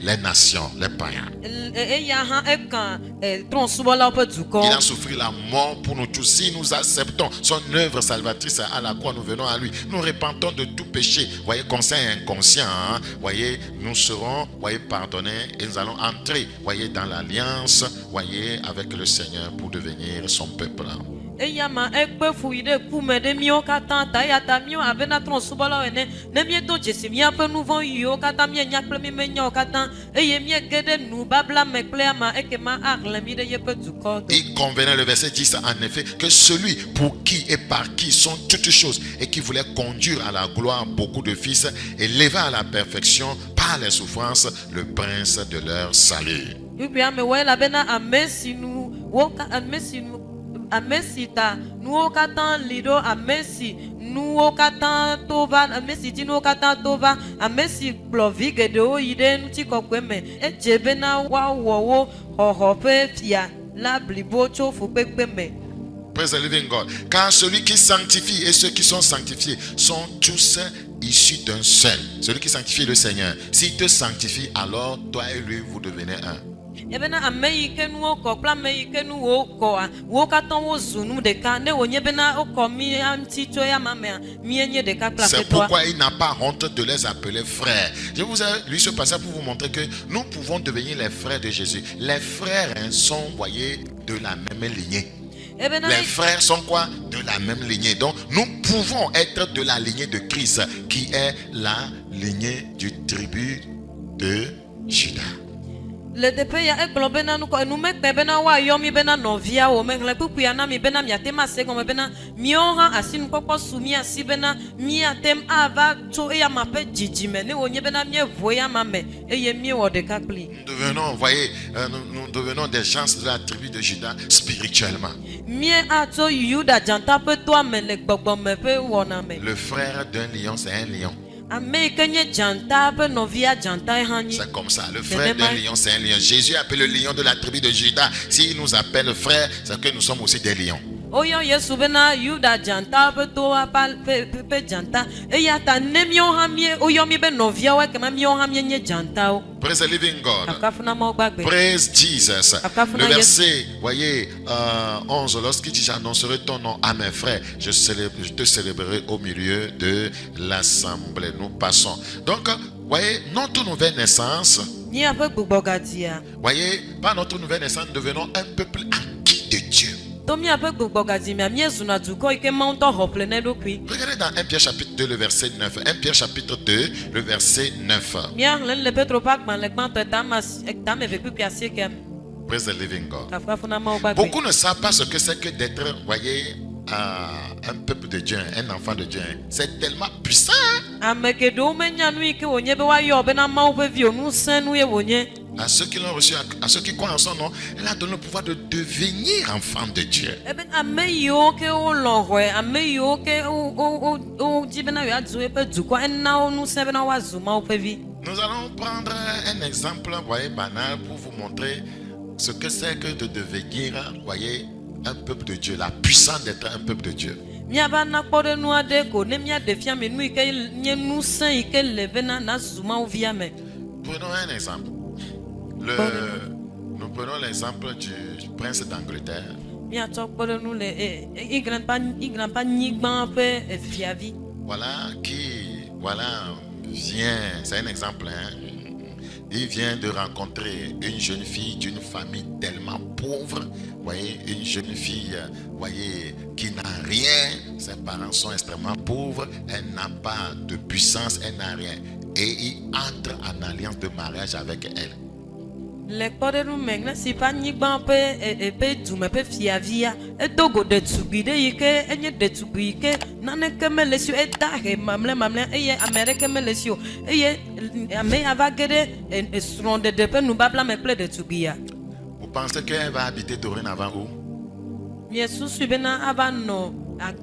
les nations, les païens. Il a souffert la mort pour nous tous. Si nous acceptons son œuvre salvatrice à la croix, nous venons à lui. Nous repentons de tout péché. Voyez, conscient et inconscient. Voyez, nous serons, voyez, pardonnés et nous allons entrer, voyez, dans l'alliance, voyez, avec le Seigneur pour devenir son peuple. Eyama ekpe fuide kume de mio kata ta ya ta mio abena tron subala ene ne mie do jesi mia pe nouveau yo kata mie nyakle mi menyo kata eye mie gede nu babla mekle ama ekema arle mi de yepe du corps. Il convenait, le verset 10, en effet, que celui pour qui et par qui sont toutes choses et qui voulait conduire à la gloire beaucoup de fils et lever à la perfection par les souffrances le prince de leur salut. Ubia me wela bena amesi nu woka amesi nu amesita nuo katan lido amesi nuo katan tova amesi tino katan tova amesi plovige de oide nuti kokweme ejebena wa wowo hohope fia la blibo chofu pepeme. Praise the living God. Car celui qui sanctifie et ceux qui sont sanctifiés sont tous issus d'un seul. Celui qui sanctifie le Seigneur. S'il te sanctifie, alors toi et lui vous devenez un. Ebena ameyike nuo ko pla meyike nuo ko a wo katon wo zunu de ka ne wonye bena o mi anti to ya mama mi enye de ka pla. C'est pourquoi il n'a pas honte de les appeler frères. Je vous ai lu ce passage pour vous montrer que nous pouvons devenir les frères de Jésus. Les frères sont, voyez, de la même lignée. Les frères sont quoi? De la même lignée. Donc nous pouvons être de la lignée de Christ, qui est la lignée du tribu de Juda. Le depe ya eklo bena nu ko nu mekpe bena wa yo mi bena novia o mekle pupu ya na mi bena mi atema se ko bena mi oha asin kokko sumi asi bena mi atem ava to e ya mape jijime ne wonye bena mi voya mame e ye mi wo de kakli. Nous devenons, voyez, nous devenons des gens de la tribu de Juda spirituellement. Mi ato yuda janta pe to amele gbogbo me pe wona me. Le frère d'un lion, c'est un lion. C'est comme ça, le frère d'un lion, c'est un lion. Jésus appelle le lion de la tribu de Juda. S'il nous appelle frère, c'est que nous sommes aussi des lions. Praise the living God. Praise Jesus. Le verset, voyez, 11, lorsqu'il dit j'annoncerai ton nom à mes frères, je te célébrerai au milieu de l'assemblée. Nous passons. Donc, voyez, notre nouvelle naissance, voyez, par notre nouvelle naissance, nous devenons un peuple acquis de Dieu. Regardez dans 1 Pierre chapitre 2, le verset 9. 1 Pierre chapitre 2, le verset 9. Praise the living God. Beaucoup ne savent pas ce que c'est que d'être, voyez, un peuple de Dieu, un enfant de Dieu. C'est tellement puissant. À ceux qui l'ont reçu, à ceux qui croient en son nom, elle a donné le pouvoir de devenir enfant de Dieu. Eben ame yiwo ke wo lɔhɔe, ame yiwo ke wo di bena yewoazu eƒe dukɔ, ena wo ŋusẽ bena woazu Mawu ƒe vi. Nous allons prendre un exemple, voyez, banal pour vous montrer ce que c'est que de devenir, voyez, un peuple de Dieu, la puissance d'être un peuple de Dieu. Miaba nakpɔɖenu aɖe ko ne míaɖe fia me nu yi ke nye ŋusẽ yi ke le bena nazu Mawu via me. Prenons un exemple. Nous prenons l'exemple du prince d'Angleterre. Míatsɔ kpɔɖenu le England ƒe anyigba ƒe fiavi. Voilà qui, voilà, vient, c'est un exemple, hein. Il vient de rencontrer une jeune fille d'une famille tellement pauvre, voyez, une jeune fille, voyez, qui n'a rien, ses parents sont extrêmement pauvres, elle n'a pas de puissance, elle n'a rien. Et il entre en alliance de mariage avec elle. Le kpɔɖenu me ne si ƒe anyigba ƒe dume ƒe fiavia edo go ɖetugbui ɖe yi ke enye ɖetugbui yi ke naneke mele si o, eda he mamlɛmamlɛ eye ame aɖeke mele si o, eye ame ya va ge ɖe srɔ̃ɖeɖe ƒe nubabla me kple ɖetugbuia. Vous pensez qu'elle va habiter dorénavant où? Miesusu bena ava nɔ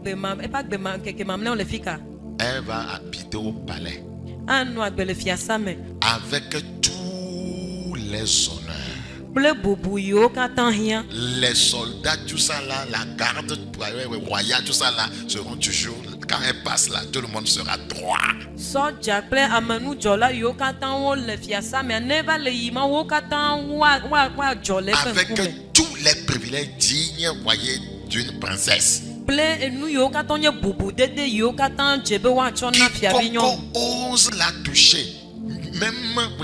eƒe agbema keke mamlɛwo le fika. Elle va habiter au palais. Anɔ agbe le fiasa me. Avec tous les honneurs. Kple bubu yiwo katã hiã. Les soldats, tout ça là, la garde royale, tout ça là, seront toujours, quand elle passe là, tout le monde sera droit. Sɔdza kple amenudzɔla yiwo katã wo le fiasa me ne va le yima wo katã woadzɔ le eƒe Avec ŋkume. tous les privilèges dignes, voyez, d'une princesse. Kple enu yiwo katã nye bubudede yiwo katã dze be woatsɔ na fiavi nyɔnu. Quiconque ose la toucher, même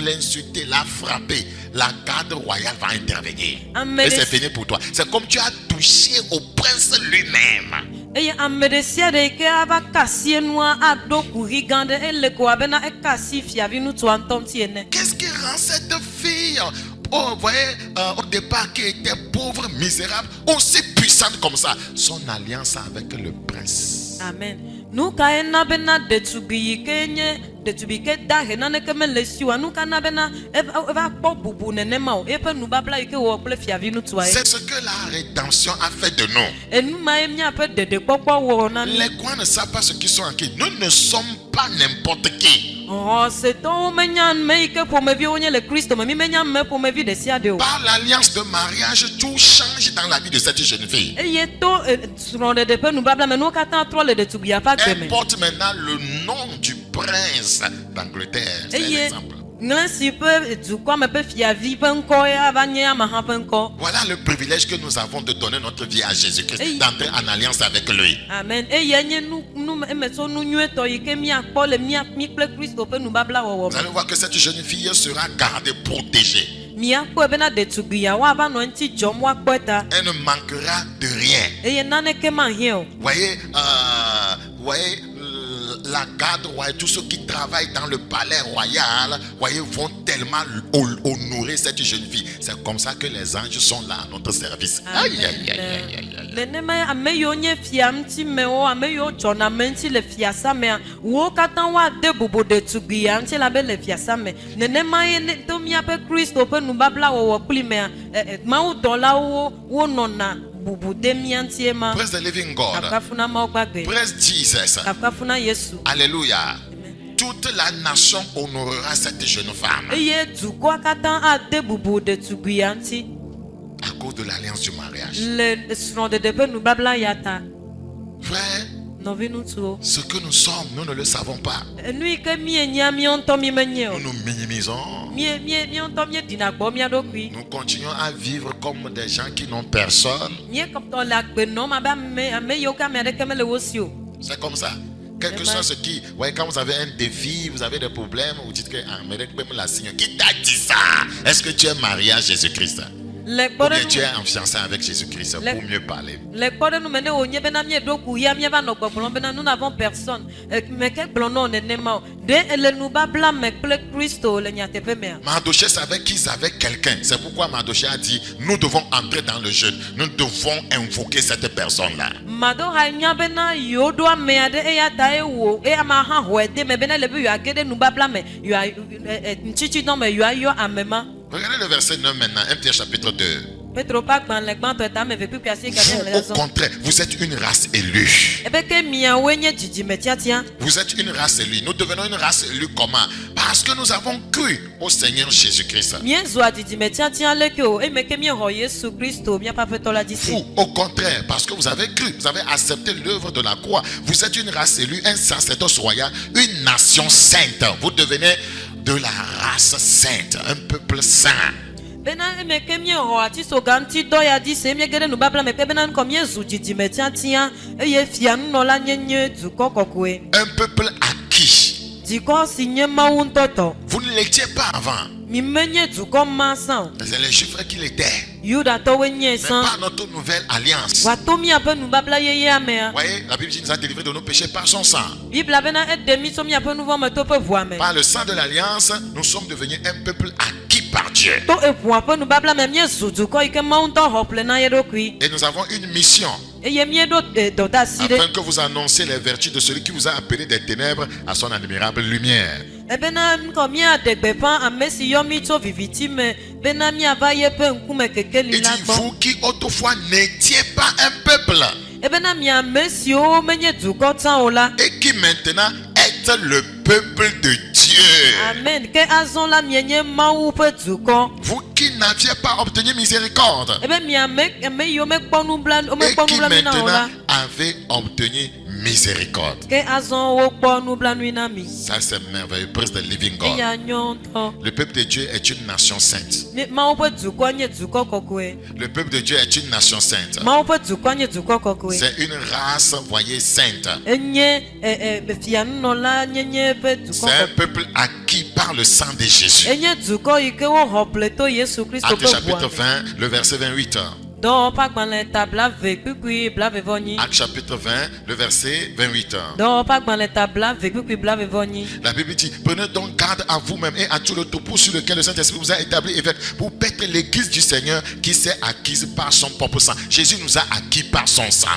l'insulter, la frapper, la garde royale va intervenir. Et c'est fini pour toi. C'est comme tu as touché au prince lui-même. Eye ame ɖe sia ɖe yi ke ava kasi enua aɖo kuɣi gã ɖe ele ko abena ekasi fiavi ŋutsua ŋutɔ ŋuti ene. Qu'est-ce qui rend cette fille, oh, vous voyez, au départ qui était pauvre, misérable, aussi puissante comme ça? Son alliance avec le prince. Amen. Nu ka ena bena ɖetugbui yi ke nye ɖetugbui ke da he naneke mele si oa, nu ka na bena eva kpɔ bubu nenema o, eƒe nubabla yi ke wɔ kple fiavi ŋutsua ye. C'est ce que la rédemption a fait de nous. Enu ma ye míaƒe ɖeɖekpɔkpɔ wɔ na mi. Les croyants ne savent pas ce qu'ils sont en qui. Nous ne sommes pas n'importe qui. Xɔsetɔwo menya ame yi ke ƒomeviwo nye le Kristo me, mi menya ame ƒomevi ɖe sia ɖe o. Par l'alliance de mariage, tout change dans la vie de cette jeune fille. Eye to srɔ̃ɖeɖe ƒe nubabla me nuwo katã trɔ le ɖetugbuia ƒe agbe Elle me. porte maintenant le nom du prince d'Angleterre. C'est Eye l'exemple. ŋlẽ si ƒe dukɔa me ƒe fiavi ƒe ŋkɔ ya va nye ameha ƒe ŋkɔ. Voilà le privilège que nous avons de donner notre vie à Jésus-Christ, d'entrer en alliance avec lui. Amen. Eye nye emetso nu nyuietɔ yi ke míakpɔ le mi kple Kristo ƒe nubabla wɔwɔ Vous me. allez voir que cette jeune fille sera gardée, protégée. Míakpɔe bena ɖetugbuia woava nɔ eŋuti dzɔm woakpɔe ta. Elle ne manquera de rien. Eye naneke mahiã o. Voyez, la garde royale, tous ceux qui travaillent dans le palais royal, voyez, vont tellement honorer cette jeune fille. C'est comme ça que les anges sont là à notre service. Aïe, aïe, aïe, aïe, aïe, aïe. Nenema ame yiwo nye fia ŋutimewo, ame yiwo dzɔna ame ŋuti le fiasa mea, wo katã woade bubu ɖetugbuia ŋuti la be le fiasa me. Nenema ye ne to míaƒe Kristo ƒe nubabla wɔwɔ kpli mea, mawudɔlawo wonɔna bubu de mía ŋutie ma. Praise the living God. Kafuna Mawu gbagbe. Praise Jesus. Kafuna Yesu. Alléluia. Toute la nation honorera cette jeune femme Eye dukɔa katã ade bubu ɖetugbuia ŋuti. à cause de l'alliance du mariage. Le srɔ̃ɖeɖe ƒe nubabla ya ta. Frère, Nɔvi ŋutsuwo. ce que nous sommes, nous ne le savons pas. Nu yi ke mienya míawo ŋutɔ mi menye o. Nous nous minimisons. Míawo ŋutɔ míedina gbɔ mía ɖokui. Nous continuons à vivre comme des gens qui n'ont personne. Míekɔtɔ le agbe nɔm abe ame yiwo ke ame aɖeke mele wo si o. C'est comme ça. Quel que soit ce qui... Voyez, quand vous avez un défi, vous avez des problèmes, vous dites que la signe. Qui t'a dit ça? Est-ce que tu es marié à Jésus-Christ? Le Ou bien tu kpɔɖenu es en fiancé avec Jésus-Christ pour mieux parler. le kpɔɖenu me ne wònye bena míeɖo kuya míava nɔ gbɔgblɔm bena nous n'avons personne. Me ke gblɔ nɔ nenema o. Ɖe ele nubabla me kple Kristo le nyateƒe mea. Mardochée savait qu'ils avaient quelqu'un. C'est pourquoi Mardochée a dit, nous devons entrer dans le jeûne. Nous devons invoquer cette personne-là. Maɖoha nya bena yewo ɖo ame aɖe eya ta ewo ame hã xɔe de me bena ele be yewoage ɖe nubabla me yewoa ŋtitsidɔ me yewoayɔ ame ma. Regardez le verset 9 maintenant, 1 Pierre chapitre 2. Petro pas gbanle gbãtɔ etame ve kpikpi asi gade le Vous, au zɔ. contraire, vous êtes une race élue. Ebe ke miawoe nye dzidzime tiatia. Vous êtes une race élue. Nous devenons une race élue comment? Parce que nous avons cru au Seigneur Jésus-Christ. Miezua dzidzime tiatia leke o eme ke miexɔ Yesu Kristo miaƒe aƒetɔ la dzi se. Vous, au contraire, parce que vous avez cru, vous avez accepté l'œuvre de la croix. Vous êtes une race élue, un sacerdoce royal, une nation sainte. Vous devenez de la race sainte, un peuple saint. Bena eme ke miexɔ atisoga ŋuti dɔ ya dzi se miege ɖe nubabla me pe bena ŋkɔ miezu dzidzime tiatia eye fianunɔla nye dukɔ kɔkɔe. Un peuple acquis. Dukɔ si nye Mawu ŋutɔ tɔ. Vous ne l'étiez pas avant. Mi menye dukɔ ma zã o. C'est les Juifs qui l'étaient. Yudatɔwoe nye Mais zã. par notre nouvelle alliance. Wàto miaƒe nubabla yeyea mea. Vous voyez, la Bible dit nous a délivrés de nos péchés par son sang. Bibla bena eɖe mi tso miaƒe nu vɔ me to ƒe ʋua me. Par le sang de l'alliance, nous sommes devenus un peuple acquis par Dieu. To eʋua ƒe nubabla me miezu dukɔ yi ke Mawu ŋutɔ xɔ ƒle na ye ɖokui. Et nous avons une mission. Eye mieɖo dɔdeasi ɖe. Afin que vous annoncez les vertus de celui qui vous a appelé des ténèbres à son admirable lumière. Ebena ŋkɔ miaɖe gbeƒã ame si yɔ mi tso viviti me bena miava yeƒe ŋkume kekeli Il la dit, gbɔ. vous qui autrefois n'étiez pas un peuple Ebena mi ame siwo menye dukɔ tsã o la. et qui maintenant êtes le peuple de Dieu. Amen. Ke azɔ la mienye Mawu ƒe dukɔ. Vous qui n'aviez pas obtenu miséricorde Ebe mi ame yiwo mekpɔ et mekpɔ qui nublanui na o la. maintenant avez obtenu miséricorde. Ke azɔ wokpɔ nublanui na mi. Ça c'est merveilleux. Praise the living God. Eya nyɔ ŋutɔ. Le peuple de Dieu est une nation sainte. Mawu ƒe dukɔ nye dukɔ kɔkɔe. Le peuple de Dieu est une nation sainte. Mawu ƒe dukɔ nye dukɔ kɔkɔe. C'est une race, voyez, sainte. Enye fianunɔla nyenye ƒe dukɔ C'est un kɔkɔe. peuple acquis par le sang de Jésus. Enye dukɔ yi ke woxɔ ƒle to Yesu Kristo Acte ƒe chapitre ʋua me. 20, le verset 28. Dɔwɔƒe agbalẽ ta blave kpikpui blavevɔnyi. Acte chapitre 20, le verset 28. Dɔwɔƒe agbalẽ ta blave kpikpui blavevɔnyi. La Bible dit, prenez donc garde à vous-même et à tout le troupeau sur lequel le Saint-Esprit vous a établi évêque pour paître l'église du Seigneur qui s'est acquise par son propre sang. Jésus nous a acquis par son sang.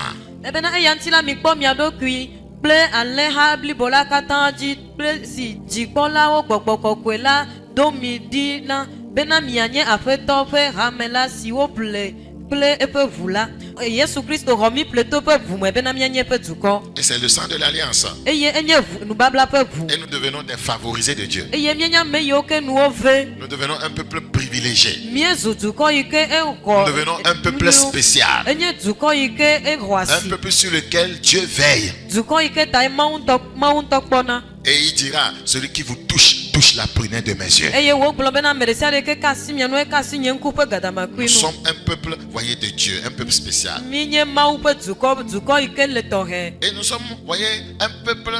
Ebena eya ŋuti la mikpɔ mia ɖokui kple alẽha blibo la katã dzi kple si dzikpɔlawo gbɔgbɔ kɔkɔe la do mi ɖi la bena mianye aƒetɔ ƒe hame la si woƒle kple eƒe ʋu la. Yesu Kristo xɔ mi ƒle to ƒe ʋu me bena mianye eƒe dukɔ. Et c'est le sang de l'alliance. Eye enye nubabla ƒe ʋu. Et nous devenons des favorisés de Dieu. Eye mienye ame yiwo ke nuwo ve. Nous devenons un peuple privilégié. Miezu dukɔ yi ke Nous exɔ. devenons un peuple spécial. Enye dukɔ yi ke exɔ Un asi. peuple sur lequel Dieu veille. Dukɔ yi ke ta Mawu ŋutɔ kpɔna. Et il dira, celui qui vous touche, touche la prunelle de mes yeux. Eye wogblɔ bena ame ɖe sia ɖe ke ka asi mia nu eka asi nye ŋku ƒe gadamakui Nous nu. sommes un peuple, voyez, de Dieu, un peuple spécial. Mienye Mawu ƒe dukɔ yi ke le tɔxɛ. Et nous sommes, voyez, un peuple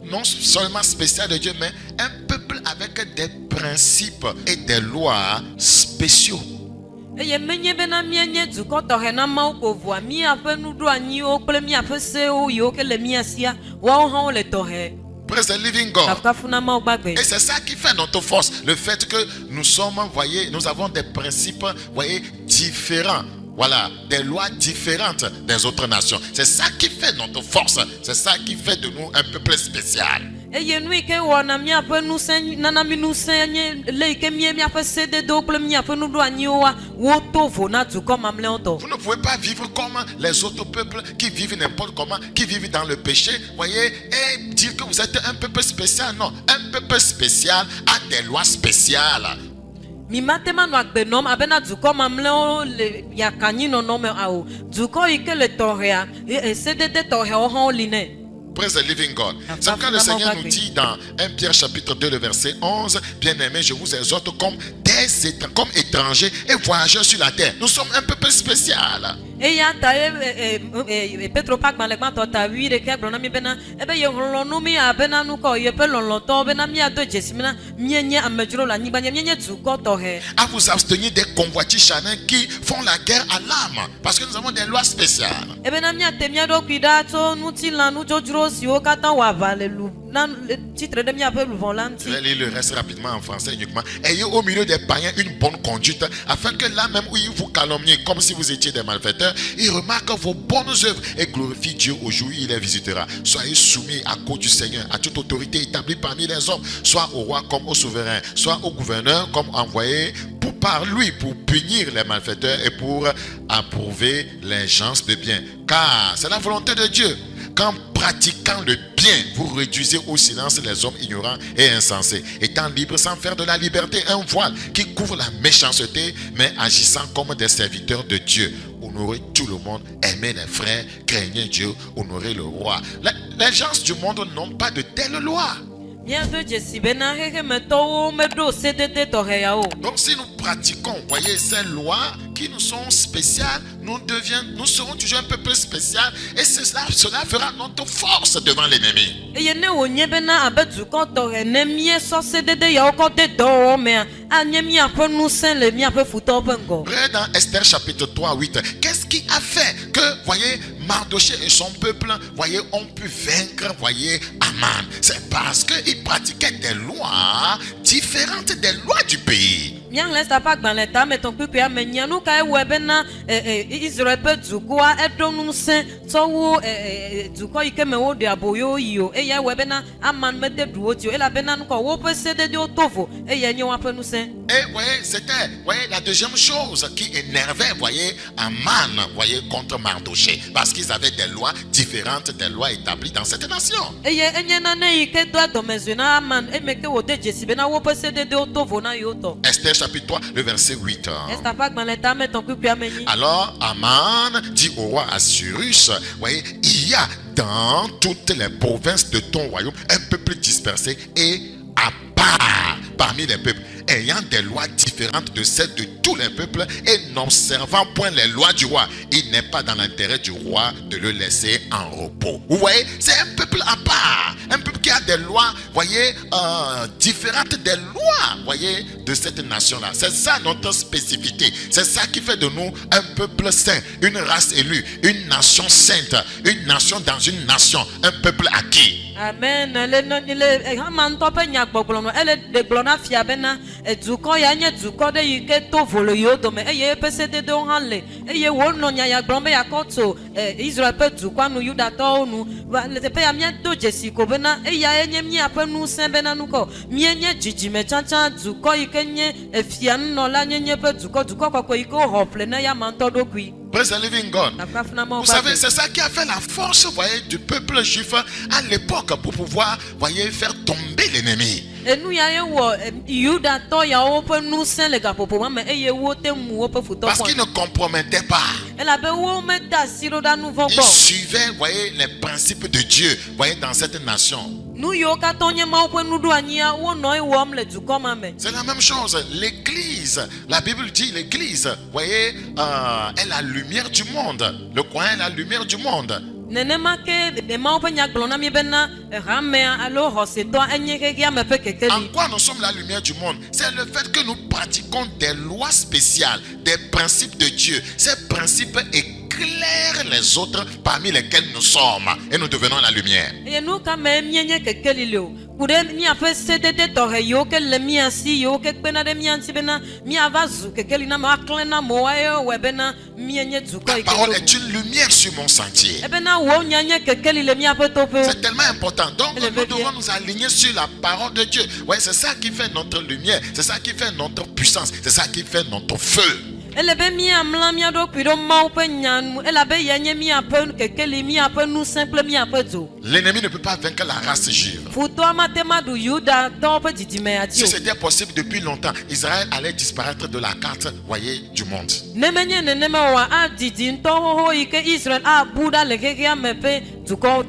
non seulement spécial de Dieu, mais un peuple avec des principes et des lois spéciaux. Eye menye bena mienye dukɔ tɔxɛ na Mawu ko voa miaƒe nuɖoanyiwo kple miaƒe sewo yiwo ke le mia sia woawo hã wole tɔxɛ. Praise the living God. Kafukafu na Mawu gbagbe. Et c'est ça qui fait notre force. Le fait que nous sommes, voyez, nous avons des principes, voyez, différents. Voilà, des lois différentes des autres nations. C'est ça qui fait notre force. C'est ça qui fait de nous un peuple spécial. Eye nu yi ke wɔna miaƒe ŋusẽ nana mi ŋusẽ nye le yi ke miaƒe sededewo kple miaƒe nuɖoanyiwoa woto vo na dukɔ mamlɛwo tɔ. Vous ne pouvez pas vivre comme les autres peuples qui vivent n'importe comment, qui vivent dans le péché, voyez, et dire que vous êtes un peuple spécial. Non, un peuple spécial a des lois spéciales. Mi mate ma nɔ agbe nɔm abena dukɔ mamlɛwo le yakanyi nɔnɔ me awo. Dukɔ yi ke le tɔxɛa, sedede tɔxɛwo hã li nɛ. Praise the living God. C'est pourquoi le Seigneur nous dit dans 1 Pierre chapitre 2, le verset 11, bien-aimés, je vous exhorte comme étrangers et voyageurs sur la terre. Nous sommes un peuple spécial. Eya ta Petro ƒe agbalẽ gbãtɔ ta 11 gblɔ na mi bena ebe yehlɔ̃ nu mi abena nukɔ yeƒe lɔlɔ̃tɔwo bena miado dzesi mi na mienye amedzro le anyigba nye mienye dukɔ tɔxɛ. À vous abstenir des convoitises charnelles qui font la guerre à l'âme. Parce que nous avons des lois spéciales. Ebena miate mia ɖokui ɖa tso ŋutilã nudzodzro siwo katã wɔ aʋa le lu Je vais lire le reste rapidement en français uniquement. Ayez au milieu des païens une bonne conduite, afin que là même où ils vous calomnient comme si vous étiez des malfaiteurs, ils remarquent vos bonnes œuvres et glorifient Dieu au jour où il les visitera. Soyez soumis à cause du Seigneur, à toute autorité établie parmi les hommes, soit au roi comme au souverain, soit au gouverneur comme envoyé par lui pour punir les malfaiteurs et pour approuver les gens de bien. Car c'est la volonté de Dieu qu'en pratiquant le bien, vous réduisez au silence les hommes ignorants et insensés, étant libres sans faire de la liberté un voile qui couvre la méchanceté, mais agissant comme des serviteurs de Dieu. Honorez tout le monde, aimez les frères, craignez Dieu, honorez le roi. Les gens du monde n'ont pas de telles lois. Donc si nous pratiquons, voyez, ces lois qui nous sont spéciales, nous serons toujours un peu plus spécial, et cela fera notre force devant l'ennemi. Regardez dans Esther chapitre 3, 8. Qu'est-ce qui a fait que, voyez, Mardoché et son peuple, voyez, ont pu vaincre, voyez, Aman? C'est parce qu'ils pratiquaient des lois différentes des lois du pays. Et voyez, c'était, voyez, la deuxième chose qui énervait, voyez, Aman, voyez, contre Mardoché, parce qu'ils avaient des lois différentes des lois établies dans cette nation. Esther chapitre 3, le verset 8. Alors Aman dit au roi Assuérus, voyez, il y a dans toutes les provinces de ton royaume un peuple dispersé et à part parmi les peuples, ayant des lois différentes de celles de tous les peuples et n'observant point les lois du roi. Il n'est pas dans l'intérêt du roi de le laisser en repos. Vous voyez, c'est un peuple à part, un peuple qui a des lois, voyez, différentes des lois, voyez, de cette nation-là. C'est ça notre spécificité. C'est ça qui fait de nous un peuple saint, une race élue, une nation sainte, une nation dans une nation, un peuple acquis. Amen. Praise the living God. Vous savez, c'est ça qui a fait la force, voyez, du peuple juif à l'époque pour pouvoir, voyez, faire tomber l'ennemi. Parce qu'il ne compromettait pas. Il suivait, voyez, les principes de Dieu, voyez, dans cette nation. C'est la même chose. L'église, la Bible dit l'église, voyez, est la lumière du monde. Le coin est la lumière du monde. En quoi nous sommes la lumière du monde? C'est le fait que nous pratiquons des lois spéciales, des principes de Dieu. Ces principes éclairent les autres parmi lesquels nous sommes et nous devenons la lumière. La parole est une lumière sur mon sentier. C'est tellement important. Donc nous devons nous aligner sur la parole de Dieu. Ouais, c'est ça qui fait notre lumière. C'est ça qui fait notre puissance. C'est ça qui fait notre feu. L'ennemi ne peut pas vaincre la race juive. Si c'était possible depuis longtemps, Israël allait disparaître de la carte, voyez, du monde.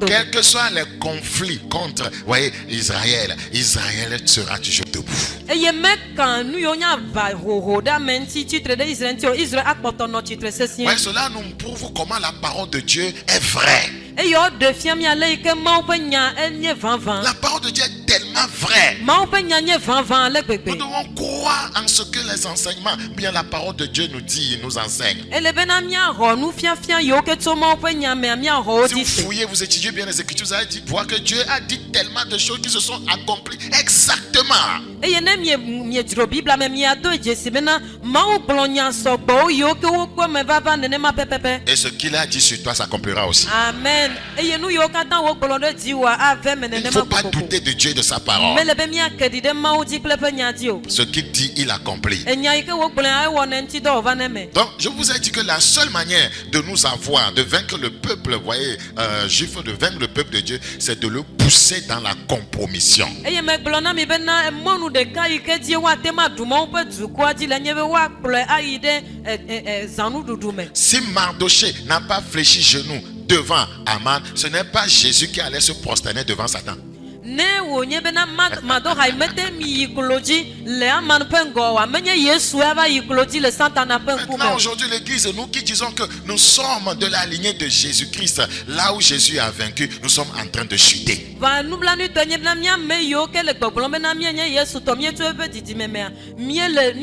Quels que soient les conflits contre, voyez, Israël sera toujours debout. Ouais, cela nous prouve comment la parole de Dieu est vraie. La parole de Dieu est tellement vrai. mawo ƒe nya nye vãvã le Nous gbegbe devons croire en ce que les enseignements, bien la parole de Dieu nous dit, nous enseigne. ele bena míaxɔ nufiafia yiwo ke tso mawo ƒe nya mea míaxɔ wo Si vous dzi se fouillez, vous étudiez bien les Écritures, vous allez voir que Dieu a dit tellement de choses qui se sont accomplies exactement. eye ne miedzro bibla me miado dzesi bena mawo gblɔ nya sɔgbɔwo yiwo ke wokpɔ me vava nenema pɛpɛpɛ Et ce qu'il a dit sur toi s'accomplira aussi. amen eye nu yiwo katã wogblɔ ɖe dziwoa ave me Il ne nenema faut pas kokoko douter de Dieu et de sa parole. mele be míake ɖi ɖe mawo dzi kple eƒe nya dzi o Ce qu'il dit, il accomplit. enya yi ke wogblɔa ewɔ ne ŋuti dɔ wòva ne me Donc, je vous ai dit que la seule manière de nous avoir, de vaincre le peuple, voyez, juif, de vaincre le peuple de Dieu, c'est de le pousser dans la compromission. eye megblɔ na mi bena mɔnu ɖeka yi ke dzi woate ma ɖu mawo ƒe dukɔa dzi le nye be woakplɔe ayi ɖe zãnuɖuɖu me Si Mardoché n'a pas fléchi genou devant Aman, ce n'est pas Jésus qui allait se prosterner devant Satan. ne wònye bena madoha mete mi yi klo dzi le aman ƒe ŋgɔ o amenye yesu ava yi klo dzi le satana ƒe Maintenant, ŋkume o. aujourd'hui, l'Église, nous qui disons que nous sommes de la lignée de Jésus-Christ, là où Jésus a vaincu, nous sommes en train de chuter. va nublanutɔ nye bena míame yiwo ke le gbɔgblɔm bena míenye yesu tɔ míeto eƒe didime mea míele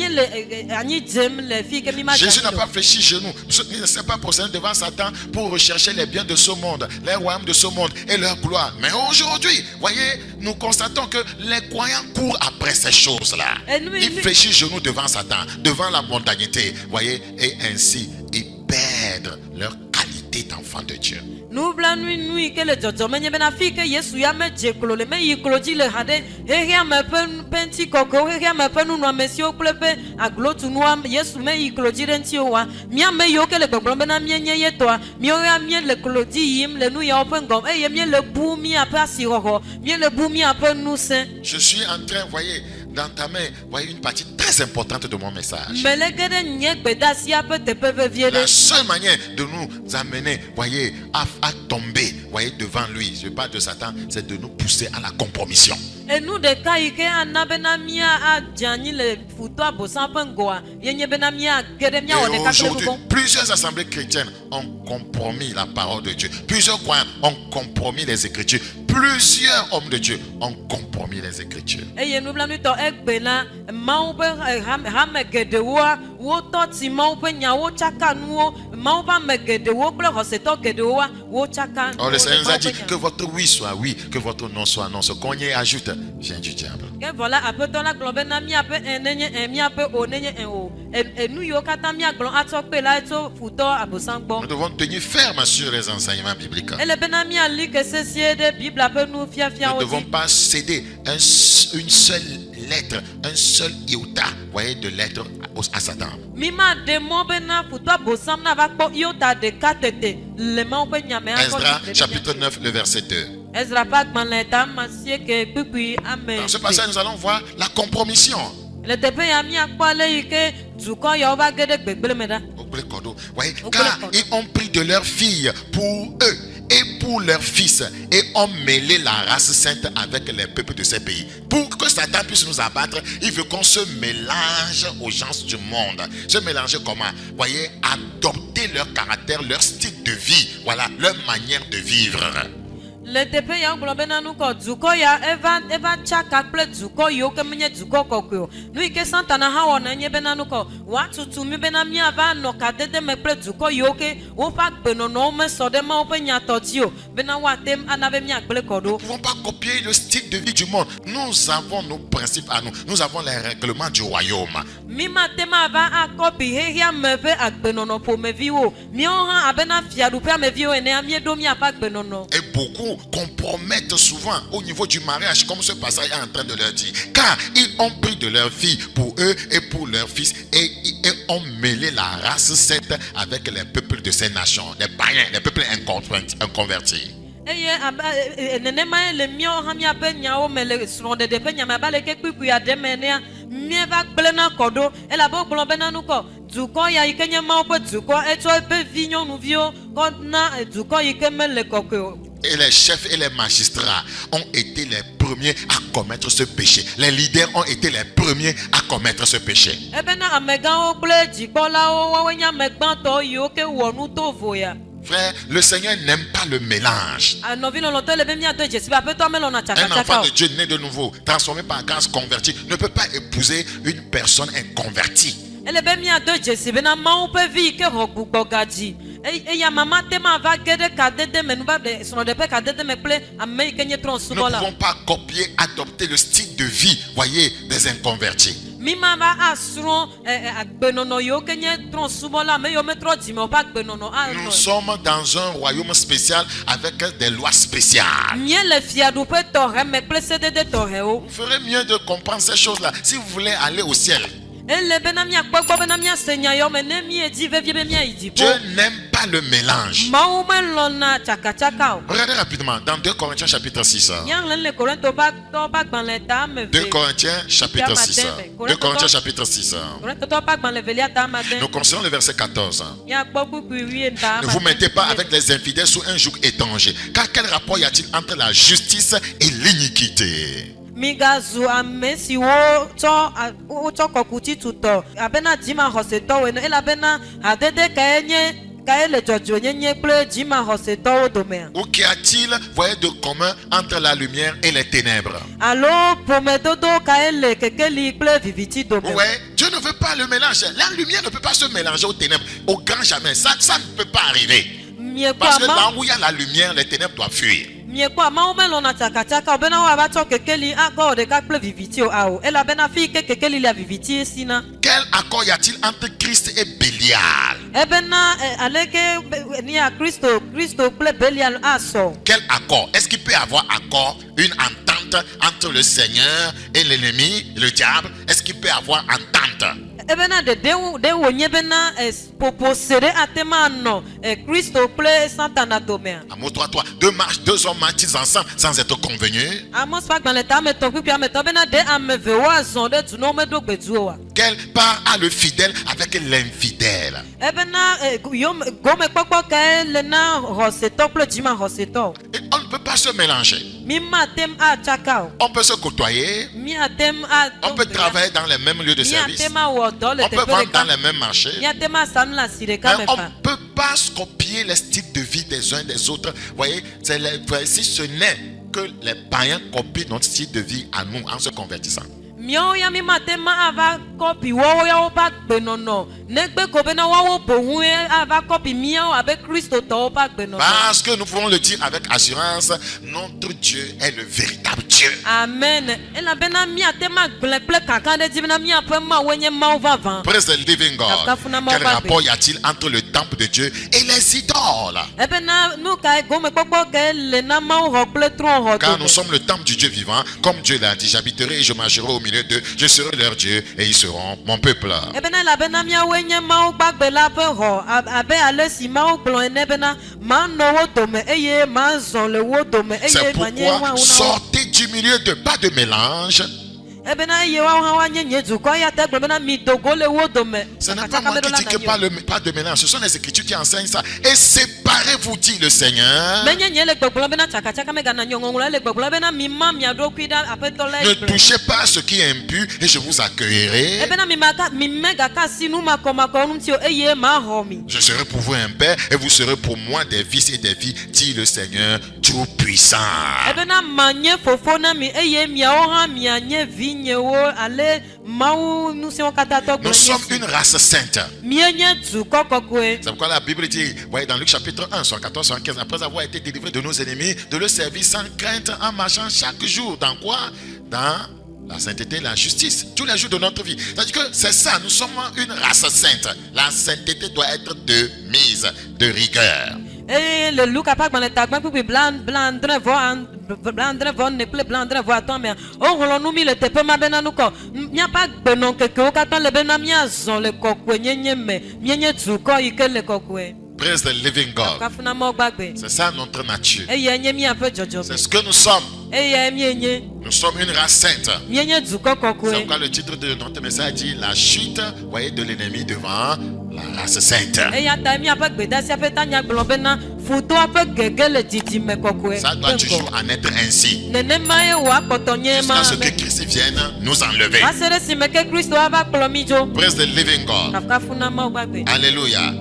anyi dzem le fi ke míma Jésus n'a pas fléchi genou. Il ne s'est pas prosterné devant Satan pour rechercher les biens de ce monde, les royaumes de ce monde et leur gloire. Mais aujourd'hui, voyez, nous constatons que les croyants courent après ces choses-là. Et nous, Ils fléchissent genou devant Satan, devant la mondanité, voyez, et ainsi ils perdent leur qualité d'enfant de Dieu. nublanui nui ke le dzɔdzɔme nye bena fi ke yesu ya medze klo le meyi klo dzi le ha ɖe xexea me ƒe ŋuti kɔkɔwo xexea me ƒe nunɔamesiwo kple ƒe aglotunua yesu meyi klo dzi ɖe ŋuti o wa míame yiwo ke le gbɔgblɔm bena míenye ye tɔa míawo ya míele klo dzi yim le nu yawo ƒe ŋgɔ eye míele bu míaƒe asixɔxɔ míele bu míaƒe ŋusẽ Je suis en train, voyez, d'entamer, voyez, une partie très importante de mon message. mele ge ɖe nye gbedasia ƒe teƒe vevie La ɖe seule manière de nous amener, voyez, à tomber, voyez, devant lui, je parle de Satan, c'est de nous pousser à la compromission. enu ɖeka yi ke ana bena mía adze anyi le futɔ abosam ƒe ŋgɔa yenye bena míage ɖe Et míawɔ ɖeka kple aujourd'hui, gbogbo plusieurs assemblées chrétiennes ont compromis la parole de Dieu. Plusieurs croyants ont compromis les Écritures. Plusieurs hommes de Dieu ont compromis les Écritures. eye nublanutɔ egbe la mawu ƒe hame geɖewoa wotɔ tsi mawu ƒe nyawo tsaka nuwo mawu ƒe ame geɖewo kple xɔsetɔ geɖewoa wotsaka Or, le Seigneur nous a dit Mawu ƒe nya. que votre oui soit oui, que votre non soit non. Ce qu'on y ajoute vient du diable. ke vɔ la aƒetɔ la gblɔ bena míaƒe nenye míaƒe o nenye o enu yiwo katã míagblɔ atsɔ kpe la tso futɔ abosam Nous gbɔ devons tenir ferme sur les enseignements bibliques. ele bena míali ke sesie ɖe bibla ƒe nu Nous fiafiawo ne devons dzi pas céder une seule lettre, un seul iota, voyez, de lettre à Satan. mímaɖe mɔ bena futɔ abosam nava kpɔ yota ɖeka tete le mawu ƒe nya me akɔ Esdra, tsitre ɖe chapitre mía 9, le verset 2. Ezra ƒe agbalẽ ta masieke kpukpui ame Dans ce passage, nous allons voir la compromission. le teƒe ya míakpɔ ale yi ke dukɔ yawo va ge ɖe gbegblẽ me ɖa Voyez, Au car Kodo. ils ont pris de leurs filles pour eux et pour leurs fils et ont mêlé la race sainte avec les peuples de ces pays. Pour que Satan puisse nous abattre, il veut qu'on se mélange aux gens du monde. Se mélanger comment? Voyez, adopter leur caractère, leur style de vie, voilà, leur manière de vivre. le teƒe ya wogblɔ bena nukɔ dukɔ ya eva tsaka kple dukɔ yiwo ke menye dukɔ kɔkɔe o nu yi ke satana hã wɔna nye bena nukɔ woatutu mi bena míava nɔ kadede me kple dukɔ yiwo ke woƒe agbenɔnɔwo mesɔ ɖe mawo ƒe nyatɔ dzi o bena woate ana be míagblẽ kɔ Nous ɖo ne pouvons pas copier le style de vie du monde. Nous avons nos principes à nous. Nous avons les règlements du royaume. mímate mava akɔpi xexea me ƒe agbenɔnɔ ƒomeviwo míawo hã abena fiaɖuƒe ameviwo enea míeɖo míaƒe agbenɔnɔ Et beaucoup compromettent souvent au niveau du mariage, comme ce passage est en train de leur dire. Car ils ont pris de leurs filles pour eux et pour leurs fils et ont mêlé la race sainte avec les peuples de ces nations, les païens, les peuples inconvertis. eye nenema ye le míawo hã míaƒe nyawo me le srɔ̃ɖeɖe ƒe nya me abe aleke kpukpui aɖe me enea míeva gblẽna kɔ ɖo elabe wogblɔ bena nukɔ dukɔ ya yi ke nye mawo ƒe dukɔ etsɔ eƒe vi nyɔnuviwo kɔ na dukɔ yi ke mele kɔkɔe o Et les chefs et les magistrats ont été les premiers à commettre ce péché. Les leaders ont été les premiers à commettre ce péché. ebena amegãwo kple dzikpɔlawo woawoe nye amegbãtɔwo yiwo ke wɔ nu tovo ya Frère, le Seigneur n'aime pas le mélange. Un enfant De Dieu né de nouveau, transformé par grâce, converti, ne peut pas épouser une personne inconvertie. Nous ne pouvons pas copier, adopter le style de vie, voyez, des inconvertis. Nous sommes dans un royaume spécial avec des lois spéciales. Vous ferez mieux de comprendre ces choses-là si vous voulez aller au ciel. Dieu n'aime pas le mélange. Regardez rapidement dans 2 Corinthiens chapitre 6. 2 Corinthiens chapitre 6. 2 Corinthiens chapitre 6. Nous considérons le verset 14. Ne vous mettez pas avec les infidèles sous un joug étranger. Car quel rapport y a-t-il entre la justice et l'iniquité? Migazu amesi wo to kokuti tuto abena jima hoseto eno elabena adede kaele jojo nyenye ple jima hoseto odome. Ou qu'y a-t-il, voyez, de commun entre la lumière et les ténèbres? Allo promedodo kaele kekeli ple viviti dome. Ouais, Dieu ne veut pas le mélange. La lumière ne peut pas se mélanger aux ténèbres au grand jamais. Ça ne peut pas arriver. Parce que là où il y a la lumière, les ténèbres doivent fuir. Quel accord y a-t-il entre Christ et Bélial? Quel accord? Est-ce qu'il peut y avoir accord, une entente entre le Seigneur et l'ennemi, le diable? Est-ce qu'il peut y avoir entente? Amos 3:3. Deux hommes marchent ensemble sans être convenus. Quelle part a le fidèle avec l'infidèle? Et on ne peut pas se mélanger. On peut se côtoyer. On peut travailler dans les mêmes lieux de service. On peut vendre dans les mêmes marchés. On ne peut pas copier les styles de vie des uns des autres. Voyez, si ce n'est que les païens copient notre style de vie à nous en se convertissant. Parce que nous pouvons le dire avec assurance, notre Dieu est le véritable Dieu. Amen. Praise the living God. Quel rapport y a-t-il entre le temple de Dieu et les idoles? Car nous sommes le temple du Dieu vivant, comme Dieu l'a dit, j'habiterai et je marcherai au milieu d'eux, je serai leur Dieu et ils seront mon peuple. C'est pourquoi sortez du milieu de pas de mélange. Ce n'est pas moi qui dis que pas de mélange. Ce sont les Écritures qui enseignent ça. Et séparez-vous, dit le Seigneur. Ne touchez pas à ce qui est impur et je vous accueillerai. Je serai pour vous un père et vous serez pour moi des fils et des filles, dit le Seigneur Tout-Puissant. Nous sommes une race sainte. C'est pourquoi la Bible dit, voyez dans Luc chapitre 1, 114, 115, après avoir été délivré de nos ennemis, de le servir sans crainte en marchant chaque jour. Dans quoi? Dans la sainteté et la justice. Tous les jours de notre vie. C'est-à-dire que c'est ça, nous sommes une race sainte. La sainteté doit être de mise, de rigueur. Et le look à pas dans les tagmans pour blandre voir toi mais on nous mis le tepe ma benanuko n'y a pas benon que quand le benamia zon le kokwenye me nyenye tsuko ike le kokwe. Praise the living God. C'est ça notre nature. C'est ce que nous sommes. Nous sommes une race sainte. C'est pourquoi le titre de notre message dit la chute, voyez, de l'ennemi devant la race sainte. Ça doit toujours en être ainsi. Jusqu'à ce que Christ vienne nous enlever. Praise the living God. Alléluia.